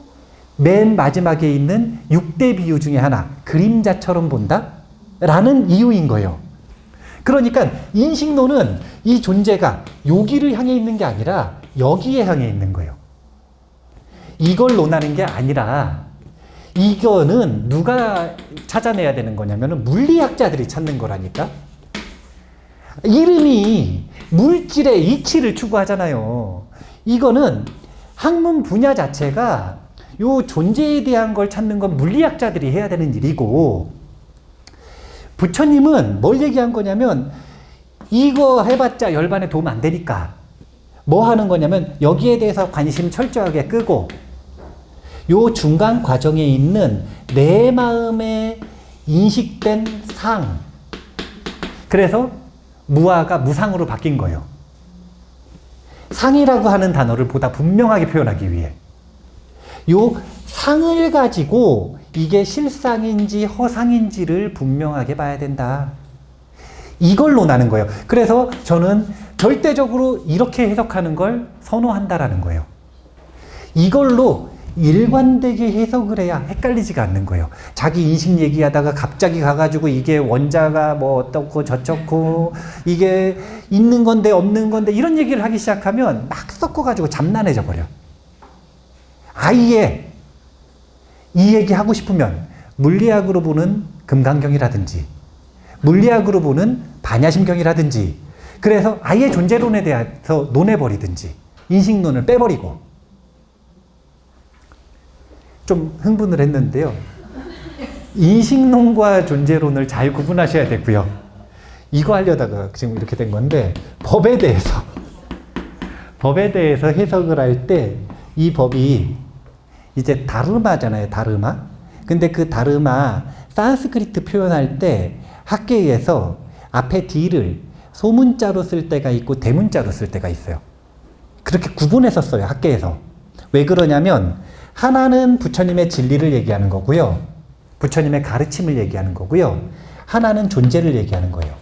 맨 마지막에 있는 6대 비유 중에 하나, 그림자처럼 본다? 라는 이유인 거예요. 그러니까 인식론은 이 존재가 여기를 향해 있는 게 아니라 여기에 향해 있는 거예요. 이걸 논하는 게 아니라 이거는 누가 찾아내야 되는 거냐면은 물리학자들이 찾는 거라니까. 이름이 물질의 이치를 추구하잖아요. 이거는 학문 분야 자체가 요 존재에 대한 걸 찾는 건 물리학자들이 해야 되는 일이고, 부처님은 뭘 얘기한 거냐면 이거 해봤자 열반에 도움 안 되니까 뭐 하는 거냐면 여기에 대해서 관심 철저하게 끄고 요 중간 과정에 있는 내 마음에 인식된 상, 그래서 무아가 무상으로 바뀐 거예요. 상이라고 하는 단어를 보다 분명하게 표현하기 위해 요 상을 가지고 이게 실상인지 허상인지를 분명하게 봐야 된다. 이걸 논하는 거예요. 그래서 저는 절대적으로 이렇게 해석하는 걸 선호한다라는 거예요. 이걸로 일관되게 해석을 해야 헷갈리지가 않는 거예요. 자기 인식 얘기하다가 갑자기 가가지고 이게 원자가 뭐 어떻고 저쩌고 이게 있는 건데 없는 건데 이런 얘기를 하기 시작하면 막 섞어가지고 잠난해져 버려. 아예 이 얘기 하고 싶으면 물리학으로 보는 금강경이라든지 물리학으로 보는 반야심경이라든지, 그래서 아예 존재론에 대해서 논해버리든지 인식론을 빼버리고. 좀 흥분을 했는데요. 인식론과 존재론을 잘 구분하셔야 되고요. 이거 하려다가 지금 이렇게 된 건데, 법에 대해서 해석을 할 때 이 법이 이제 다르마잖아요. 다르마. 근데 그 다르마 산스크리트 표현할 때 학계에서 앞에 D를 소문자로 쓸 때가 있고 대문자로 쓸 때가 있어요. 그렇게 구분해서 써요. 학계에서. 왜 그러냐면 하나는 부처님의 진리를 얘기하는 거고요. 부처님의 가르침을 얘기하는 거고요. 하나는 존재를 얘기하는 거예요.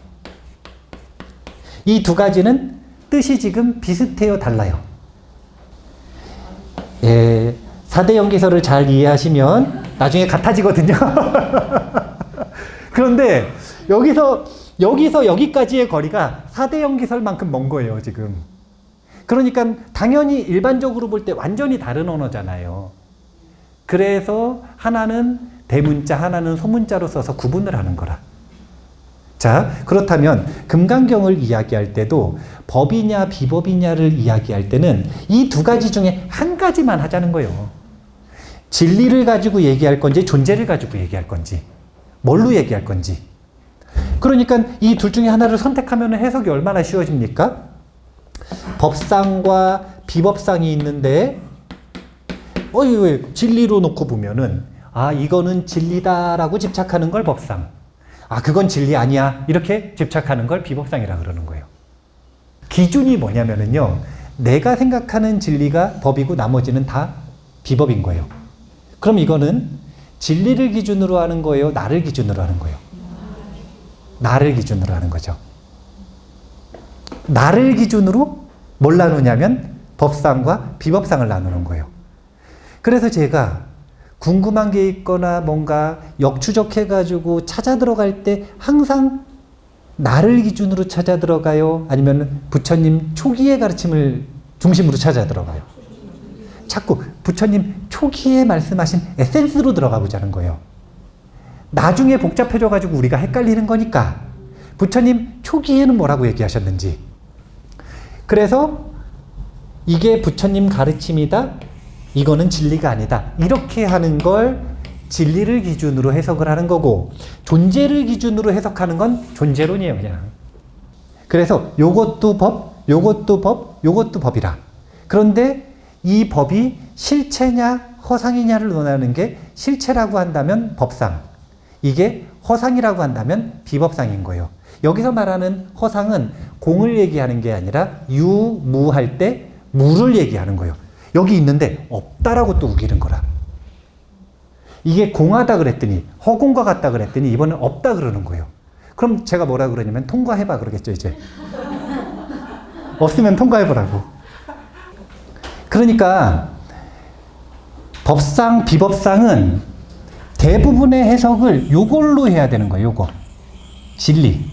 이 두 가지는 뜻이 지금 비슷해요, 달라요? 예, 4대 연기설을 잘 이해하시면 나중에 같아지거든요. 그런데 여기서 여기까지의 거리가 4대 연기설만큼 먼 거예요, 지금. 그러니까 당연히 일반적으로 볼 때 완전히 다른 언어잖아요. 그래서 하나는 대문자, 하나는 소문자로 써서 구분을 하는 거라. 자, 그렇다면 금강경을 이야기할 때도 법이냐 비법이냐를 이야기할 때는 이 두 가지 중에 한 가지만 하자는 거예요. 진리를 가지고 얘기할 건지 존재를 가지고 얘기할 건지 뭘로 얘기할 건지. 그러니까 이 둘 중에 하나를 선택하면 해석이 얼마나 쉬워집니까? 법상과 비법상이 있는데 진리로 놓고 보면은 이거는 진리다라고 집착하는 걸 법상, 그건 진리 아니야 이렇게 집착하는 걸 비법상이라 그러는 거예요. 기준이 뭐냐면은요, 내가 생각하는 진리가 법이고 나머지는 다 비법인 거예요. 그럼 이거는 진리를 기준으로 하는 거예요, 나를 기준으로 하는 거예요? 나를 기준으로 하는 거죠. 나를 기준으로 뭘 나누냐면 법상과 비법상을 나누는 거예요. 그래서 제가 궁금한 게 있거나 뭔가 역추적해가지고 찾아 들어갈 때 항상 나를 기준으로 찾아 들어가요? 아니면 부처님 초기의 가르침을 중심으로 찾아 들어가요? 자꾸 부처님 초기에 말씀하신 에센스로 들어가 보자는 거예요. 나중에 복잡해져가지고 우리가 헷갈리는 거니까 부처님 초기에는 뭐라고 얘기하셨는지, 그래서 이게 부처님 가르침이다, 이거는 진리가 아니다, 이렇게 하는 걸 진리를 기준으로 해석을 하는 거고, 존재를 기준으로 해석하는 건 존재론이에요, 그냥. 그래서 요것도 법, 요것도 법, 요것도 법이라. 그런데 이 법이 실체냐 허상이냐를 논하는 게 실체라고 한다면 법상, 이게 허상이라고 한다면 비법상인 거예요. 여기서 말하는 허상은 공을 얘기하는 게 아니라 유무할 때 무를 얘기하는 거예요. 여기 있는데 없다라고 또 우기는 거라. 이게 공하다 그랬더니 허공과 같다 그랬더니 이번엔 없다 그러는 거예요. 그럼 제가 뭐라 그러냐면 통과해봐 그러겠죠, 이제. 없으면 통과해보라고. 그러니까 법상, 비법상은 대부분의 해석을 요걸로 해야 되는 거예요, 요거. 진리.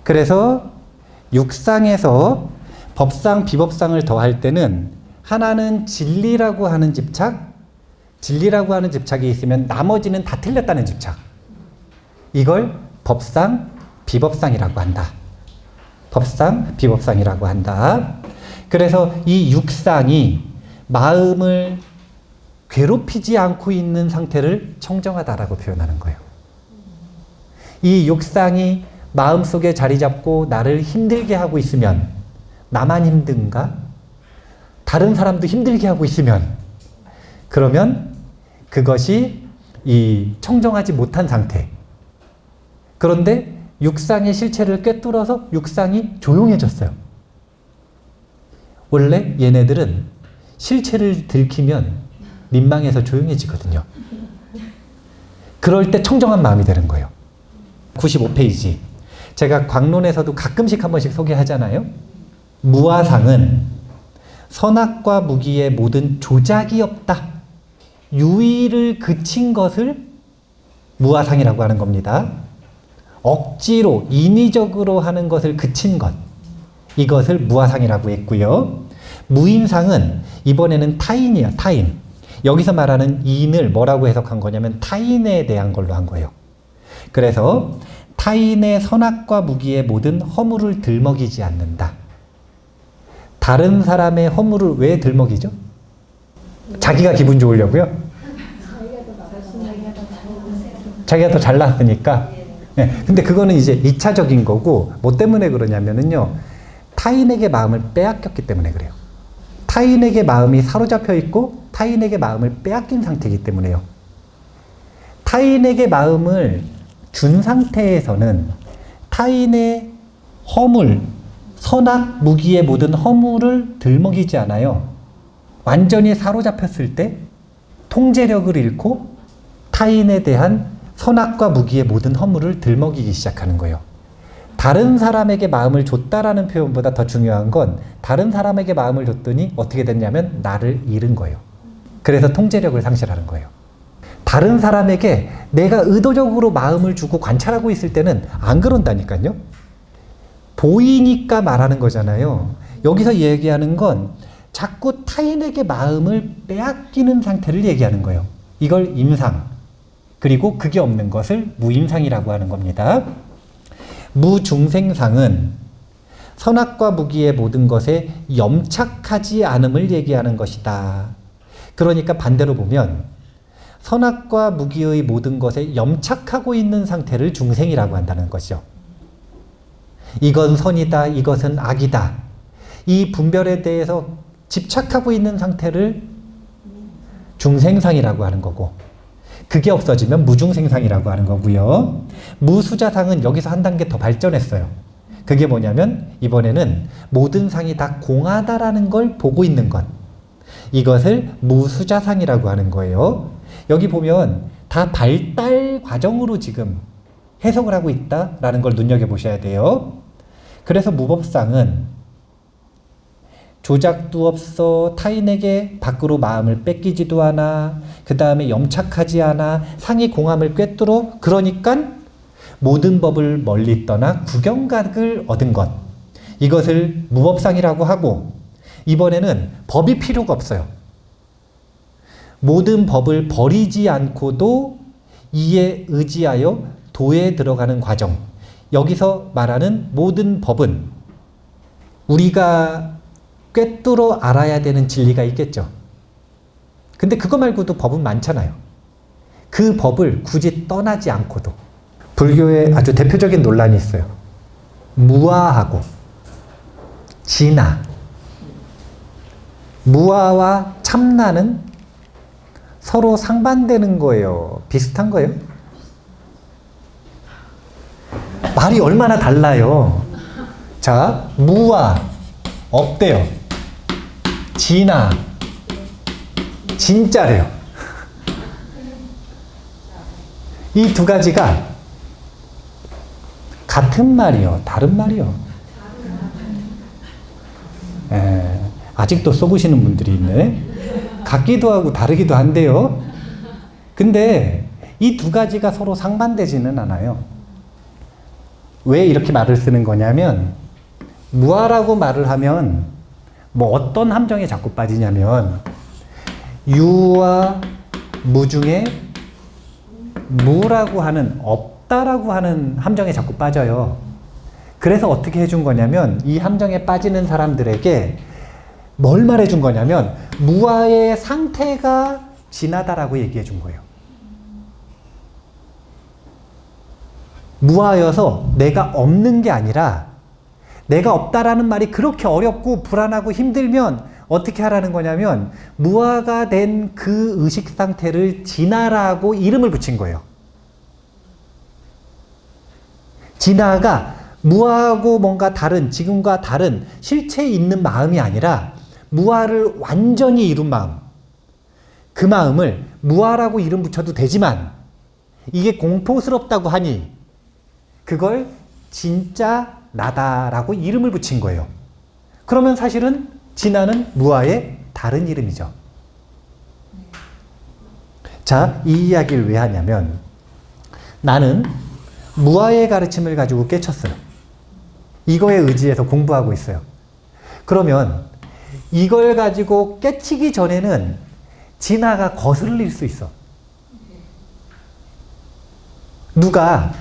그래서 육상에서 법상, 비법상을 더할 때는 하나는 진리라고 하는 집착, 진리라고 하는 집착이 있으면 나머지는 다 틀렸다는 집착. 이걸 법상, 비법상이라고 한다. 법상, 비법상이라고 한다. 그래서 이 육상이 마음을 괴롭히지 않고 있는 상태를 청정하다라고 표현하는 거예요. 이 육상이 마음속에 자리 잡고 나를 힘들게 하고 있으면 나만 힘든가? 다른 사람도 힘들게 하고 있으면 그러면 그것이 이 청정하지 못한 상태. 그런데 육상의 실체를 꿰뚫어서 육상이 조용해졌어요. 원래 얘네들은 실체를 들키면 민망해서 조용해지거든요. 그럴 때 청정한 마음이 되는 거예요. 95페이지. 제가 광론에서도 가끔씩 한 번씩 소개하잖아요. 무아상은 선악과 무기의 모든 조작이 없다. 유의를 그친 것을 무아상이라고 하는 겁니다. 억지로 인위적으로 하는 것을 그친 것, 이것을 무아상이라고 했고요. 무인상은 이번에는 타인이에요. 타인. 여기서 말하는 인을 뭐라고 해석한 거냐면 타인에 대한 걸로 한 거예요. 그래서 타인의 선악과 무기의 모든 허물을 들먹이지 않는다. 다른 사람의 허물을 왜 들먹이죠? 자기가 기분 좋으려고요? 자기가 더 잘났으니까. 네, 근데 그거는 이제 2차적인 거고, 뭐 때문에 그러냐면은요, 타인에게 마음을 빼앗겼기 때문에 그래요. 타인에게 마음이 사로잡혀 있고, 타인에게 마음을 빼앗긴 상태이기 때문에요. 타인에게 마음을 준 상태에서는 타인의 허물, 선악, 무기의 모든 허물을 들먹이지 않아요. 완전히 사로잡혔을 때 통제력을 잃고 타인에 대한 선악과 무기의 모든 허물을 들먹이기 시작하는 거예요. 다른 사람에게 마음을 줬다라는 표현보다 더 중요한 건 다른 사람에게 마음을 줬더니 어떻게 됐냐면 나를 잃은 거예요. 그래서 통제력을 상실하는 거예요. 다른 사람에게 내가 의도적으로 마음을 주고 관찰하고 있을 때는 안 그런다니까요. 보이니까 말하는 거잖아요. 여기서 얘기하는 건 자꾸 타인에게 마음을 빼앗기는 상태를 얘기하는 거예요. 이걸 임상, 그리고 그게 없는 것을 무임상이라고 하는 겁니다. 무중생상은 선악과 무기의 모든 것에 염착하지 않음을 얘기하는 것이다. 그러니까 반대로 보면 선악과 무기의 모든 것에 염착하고 있는 상태를 중생이라고 한다는 것이죠. 이건 선이다, 이것은 악이다. 이 분별에 대해서 집착하고 있는 상태를 중생상이라고 하는 거고, 그게 없어지면 무중생상이라고 하는 거고요. 무수자상은 여기서 한 단계 더 발전했어요. 그게 뭐냐면 이번에는 모든 상이 다 공하다라는 걸 보고 있는 것. 이것을 무수자상이라고 하는 거예요. 여기 보면 다 발달 과정으로 지금 해석을 하고 있다라는 걸 눈여겨보셔야 돼요. 그래서 무법상은 조작도 없어, 타인에게 밖으로 마음을 뺏기지도 않아, 그 다음에 염착하지 않아, 상이 공함을 꿰뚫어, 그러니까 모든 법을 멀리 떠나 구경각을 얻은 것. 이것을 무법상이라고 하고, 이번에는 법이 필요가 없어요. 모든 법을 버리지 않고도 이에 의지하여 도에 들어가는 과정. 여기서 말하는 모든 법은 우리가 꿰뚫어 알아야 되는 진리가 있겠죠. 근데 그거 말고도 법은 많잖아요. 그 법을 굳이 떠나지 않고도. 불교에 아주 대표적인 논란이 있어요. 무아하고 진아. 무아와 참나는 서로 상반되는 거예요. 비슷한 거예요. 말이 얼마나 달라요. 자, 무아 없대요. 진아 진짜래요. 이 두 가지가 같은 말이요, 다른 말이요. 아직도 속으시는 분들이 있네. 같기도 하고 다르기도 한데요. 근데 이 두 가지가 서로 상반되지는 않아요. 왜 이렇게 말을 쓰는 거냐면, 무아라고 말을 하면 뭐 어떤 함정에 자꾸 빠지냐면, 유와 무 중에 무라고 하는, 없다라고 하는 함정에 자꾸 빠져요. 그래서 어떻게 해준 거냐면, 이 함정에 빠지는 사람들에게 뭘 말해준 거냐면, 무아의 상태가 진하다라고 얘기해 준 거예요. 무아여서 내가 없는 게 아니라, 내가 없다라는 말이 그렇게 어렵고 불안하고 힘들면 어떻게 하라는 거냐면, 무아가 된 그 의식 상태를 진하라고 이름을 붙인 거예요. 진하가 무아하고 뭔가 다른, 지금과 다른 실체에 있는 마음이 아니라 무아를 완전히 이룬 마음. 그 마음을 무아라고 이름 붙여도 되지만, 이게 공포스럽다고 하니 그걸 진짜 나다라고 이름을 붙인 거예요. 그러면 사실은 진하는 무아의 다른 이름이죠. 자, 이 이야기를 왜 하냐면, 나는 무아의 가르침을 가지고 깨쳤어요. 이거에 의지해서 공부하고 있어요. 그러면 이걸 가지고 깨치기 전에는 진화가 거슬릴 수 있어. 누가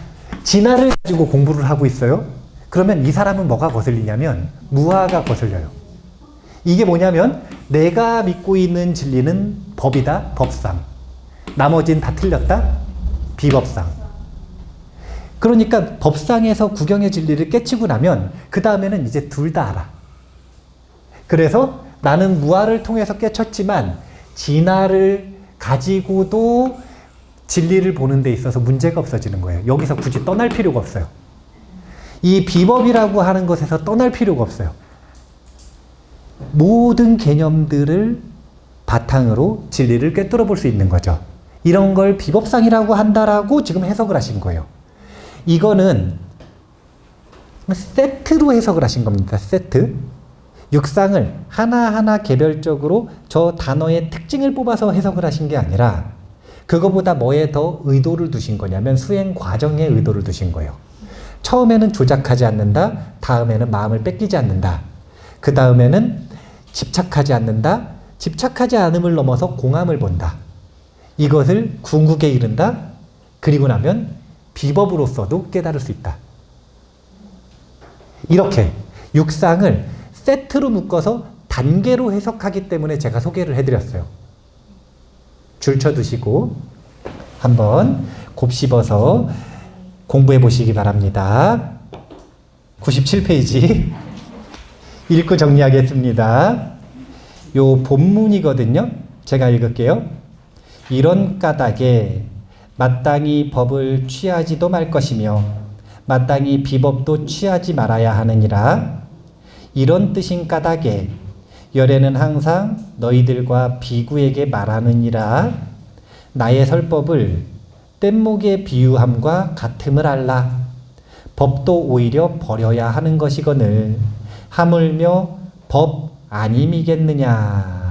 진화를 가지고 공부를 하고 있어요? 그러면 이 사람은 뭐가 거슬리냐면 무아가 거슬려요. 이게 뭐냐면, 내가 믿고 있는 진리는 법이다, 법상. 나머지는 다 틀렸다, 비법상. 그러니까 법상에서 구경의 진리를 깨치고 나면 그 다음에는 이제 둘 다 알아. 그래서 나는 무아를 통해서 깨쳤지만 진화를 가지고도 진리를 보는 데 있어서 문제가 없어지는 거예요. 여기서 굳이 떠날 필요가 없어요. 이 비법이라고 하는 것에서 떠날 필요가 없어요. 모든 개념들을 바탕으로 진리를 꿰뚫어 볼 수 있는 거죠. 이런 걸 비법상이라고 한다라고 지금 해석을 하신 거예요. 이거는 세트로 해석을 하신 겁니다. 세트. 육상을 하나하나 개별적으로 저 단어의 특징을 뽑아서 해석을 하신 게 아니라, 그거보다 뭐에 더 의도를 두신 거냐면 수행 과정에 의도를 두신 거예요. 처음에는 조작하지 않는다. 다음에는 마음을 뺏기지 않는다. 그 다음에는 집착하지 않는다. 집착하지 않음을 넘어서 공함을 본다. 이것을 궁극에 이른다. 그리고 나면 비법으로서도 깨달을 수 있다. 이렇게 육상을 세트로 묶어서 단계로 해석하기 때문에 제가 소개를 해드렸어요. 줄 쳐두시고 한번 곱씹어서 공부해 보시기 바랍니다. 97페이지 읽고 정리하겠습니다. 요 본문이거든요. 제가 읽을게요. 이런 까닭에 마땅히 법을 취하지도 말 것이며 마땅히 비법도 취하지 말아야 하느니라. 이런 뜻인 까닭에 열애는 항상 너희들과 비구에게 말하느니라. 나의 설법을 뗏목에 비유함과 같음을 알라. 법도 오히려 버려야 하는 것이거늘 하물며 법 아님이겠느냐.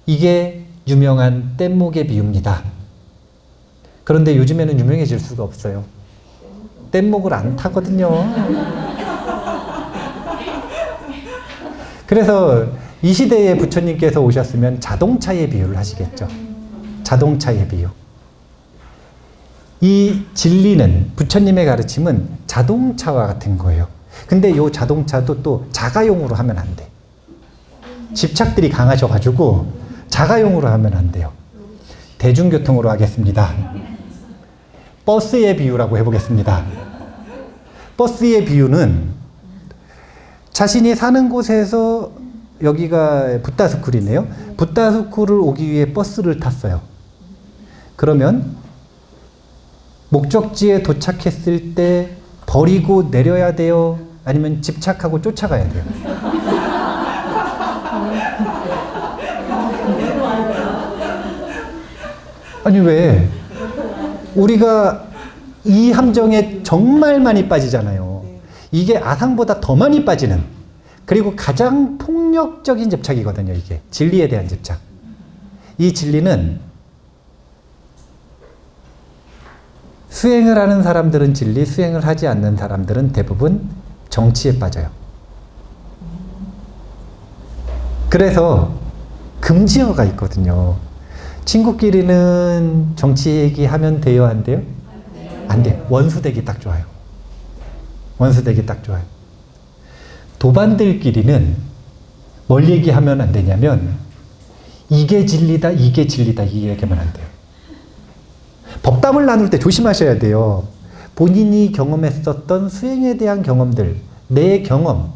이게 유명한 뗏목의 비유입니다. 그런데 요즘에는 유명해질 수가 없어요. 뗏목을 안 타거든요. 그래서 이 시대에 부처님께서 오셨으면 자동차의 비유를 하시겠죠. 자동차의 비유. 이 진리는, 부처님의 가르침은 자동차와 같은 거예요. 근데 이 자동차도 또 자가용으로 하면 안 돼. 집착들이 강하셔가지고 자가용으로 하면 안 돼요. 대중교통으로 하겠습니다. 버스의 비유라고 해보겠습니다. 버스의 비유는 자신이 사는 곳에서, 여기가 붓다스쿨이네요. 붓다스쿨을 오기 위해 버스를 탔어요. 그러면 목적지에 도착했을 때 버리고 내려야 돼요? 아니면 집착하고 쫓아가야 돼요? 아니 왜? 우리가 이 함정에 정말 많이 빠지잖아요. 이게 아상보다 더 많이 빠지는, 그리고 가장 폭력적인 집착이거든요. 이게 진리에 대한 집착. 이 진리는 수행을 하는 사람들은 진리, 수행을 하지 않는 사람들은 대부분 정치에 빠져요. 그래서 금지어가 있거든요. 친구끼리는 정치 얘기하면 돼요, 안 돼요? 안 돼요. 원수되기 딱 좋아요. 원수되기 딱 좋아요. 도반들끼리는 뭘 얘기하면 안 되냐면 이게 진리다, 이게 진리다 이 얘기하면 안 돼요. 법담을 나눌 때 조심하셔야 돼요. 본인이 경험했었던 수행에 대한 경험들, 내 경험,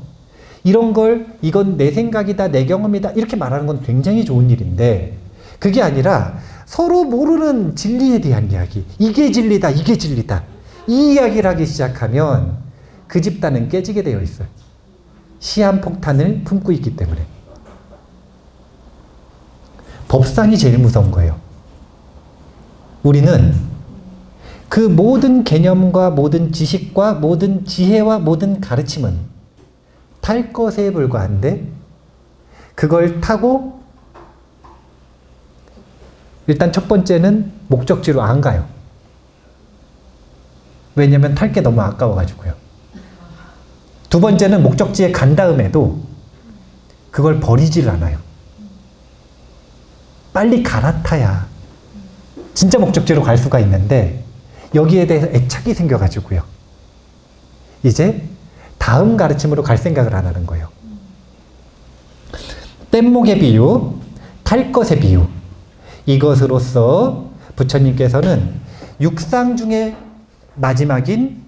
이런 걸 이건 내 생각이다, 내 경험이다 이렇게 말하는 건 굉장히 좋은 일인데 그게 아니라 서로 모르는 진리에 대한 이야기, 이게 진리다, 이게 진리다 이 이야기를 하기 시작하면 그 집단은 깨지게 되어 있어요. 시한폭탄을 품고 있기 때문에. 법상이 제일 무서운 거예요. 우리는 그 모든 개념과 모든 지식과 모든 지혜와 모든 가르침은 탈 것에 불과한데 그걸 타고 일단 첫 번째는 목적지로 안 가요. 왜냐면 탈 게 너무 아까워가지고요. 두 번째는 목적지에 간 다음에도 그걸 버리질 않아요. 빨리 갈아타야 진짜 목적지로 갈 수가 있는데 여기에 대해서 애착이 생겨가지고요. 이제 다음 가르침으로 갈 생각을 안 하는 거예요. 뗏목의 비유, 탈 것의 비유. 이것으로서 부처님께서는 육상 중에 마지막인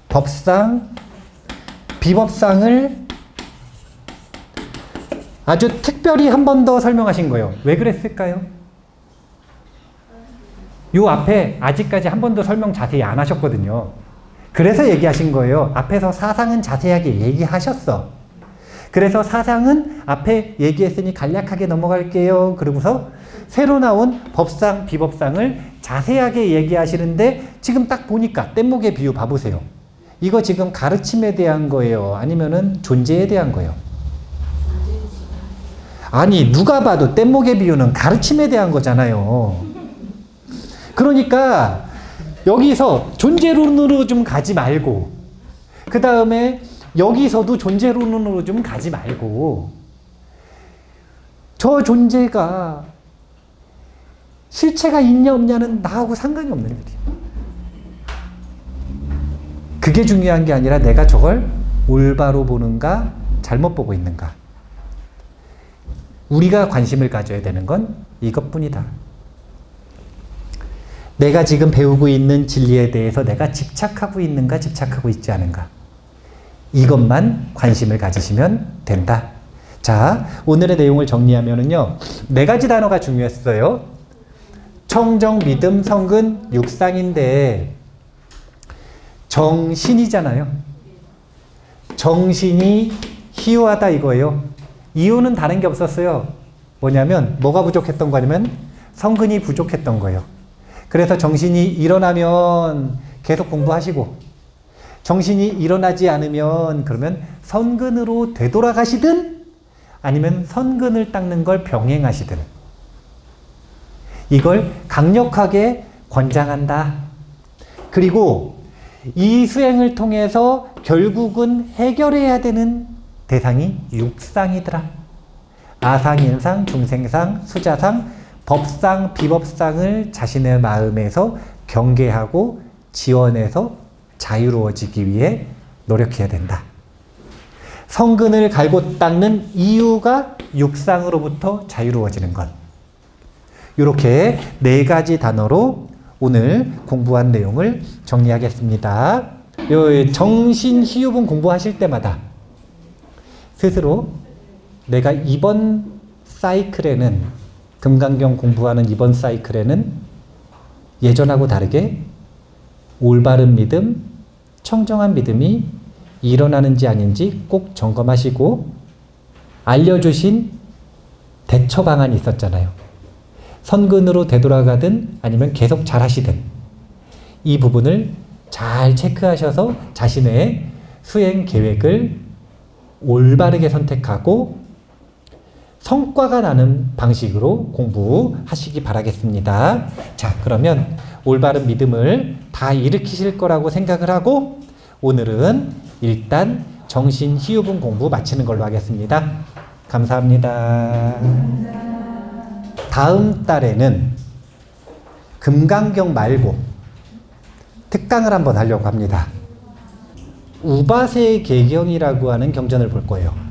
법상, 비법상을 아주 특별히 한 번 더 설명하신 거예요. 왜 그랬을까요? 요 앞에 아직까지 한 번도 설명 자세히 안 하셨거든요. 그래서 얘기하신 거예요. 앞에서 사상은 자세하게 얘기하셨어. 그래서 사상은 앞에 얘기했으니 간략하게 넘어갈게요. 그러고서 새로 나온 법상, 비법상을 자세하게 얘기하시는데 지금 딱 보니까 뗏목의 비유 봐보세요. 이거 지금 가르침에 대한 거예요? 아니면은 존재에 대한 거예요? 아니 누가 봐도 뗏목의 비유는 가르침에 대한 거잖아요. 그러니까 여기서 존재론으로 좀 가지 말고 그 다음에 여기서도 존재론으로 좀 가지 말고 저 존재가 실체가 있냐 없냐는 나하고 상관이 없는 일이에요. 그게 중요한 게 아니라 내가 저걸 올바로 보는가 잘못 보고 있는가. 우리가 관심을 가져야 되는 건 이것뿐이다. 내가 지금 배우고 있는 진리에 대해서 내가 집착하고 있는가 집착하고 있지 않은가. 이것만 관심을 가지시면 된다. 자, 오늘의 내용을 정리하면은요. 4가지 단어가 중요했어요. 청정, 믿음, 성근, 육상인데 정신이잖아요. 정신이 희유하다 이거예요. 이유는 다른 게 없었어요. 뭐냐면 뭐가 부족했던 거냐면 성근이 부족했던 거예요. 그래서 정신이 일어나면 계속 공부하시고 정신이 일어나지 않으면 그러면 선근으로 되돌아가시든 아니면 선근을 닦는 걸 병행하시든 이걸 강력하게 권장한다. 그리고 이 수행을 통해서 결국은 해결해야 되는 대상이 육상이더라. 아상, 인상, 중생상, 수자상, 법상, 비법상을 자신의 마음에서 경계하고 지원해서 자유로워지기 위해 노력해야 된다. 성근을 갈고 닦는 이유가 육상으로부터 자유로워지는 것. 이렇게 4가지 단어로 오늘 공부한 내용을 정리하겠습니다. 정신희흡은 공부하실 때마다 스스로 내가 이번 사이클에는 금강경 공부하는 이번 사이클에는 예전하고 다르게 올바른 믿음, 청정한 믿음이 일어나는지 아닌지 꼭 점검하시고 알려주신 대처 방안이 있었잖아요. 선근으로 되돌아가든 아니면 계속 잘하시든 이 부분을 잘 체크하셔서 자신의 수행 계획을 올바르게 선택하고 성과가 나는 방식으로 공부하시기 바라겠습니다. 자, 그러면 올바른 믿음을 다 일으키실 거라고 생각을 하고 오늘은 일단 정신희유분 공부 마치는 걸로 하겠습니다. 감사합니다. 다음 달에는 금강경 말고 특강을 한번 하려고 합니다. 우바세 개경이라고 하는 경전을 볼 거예요.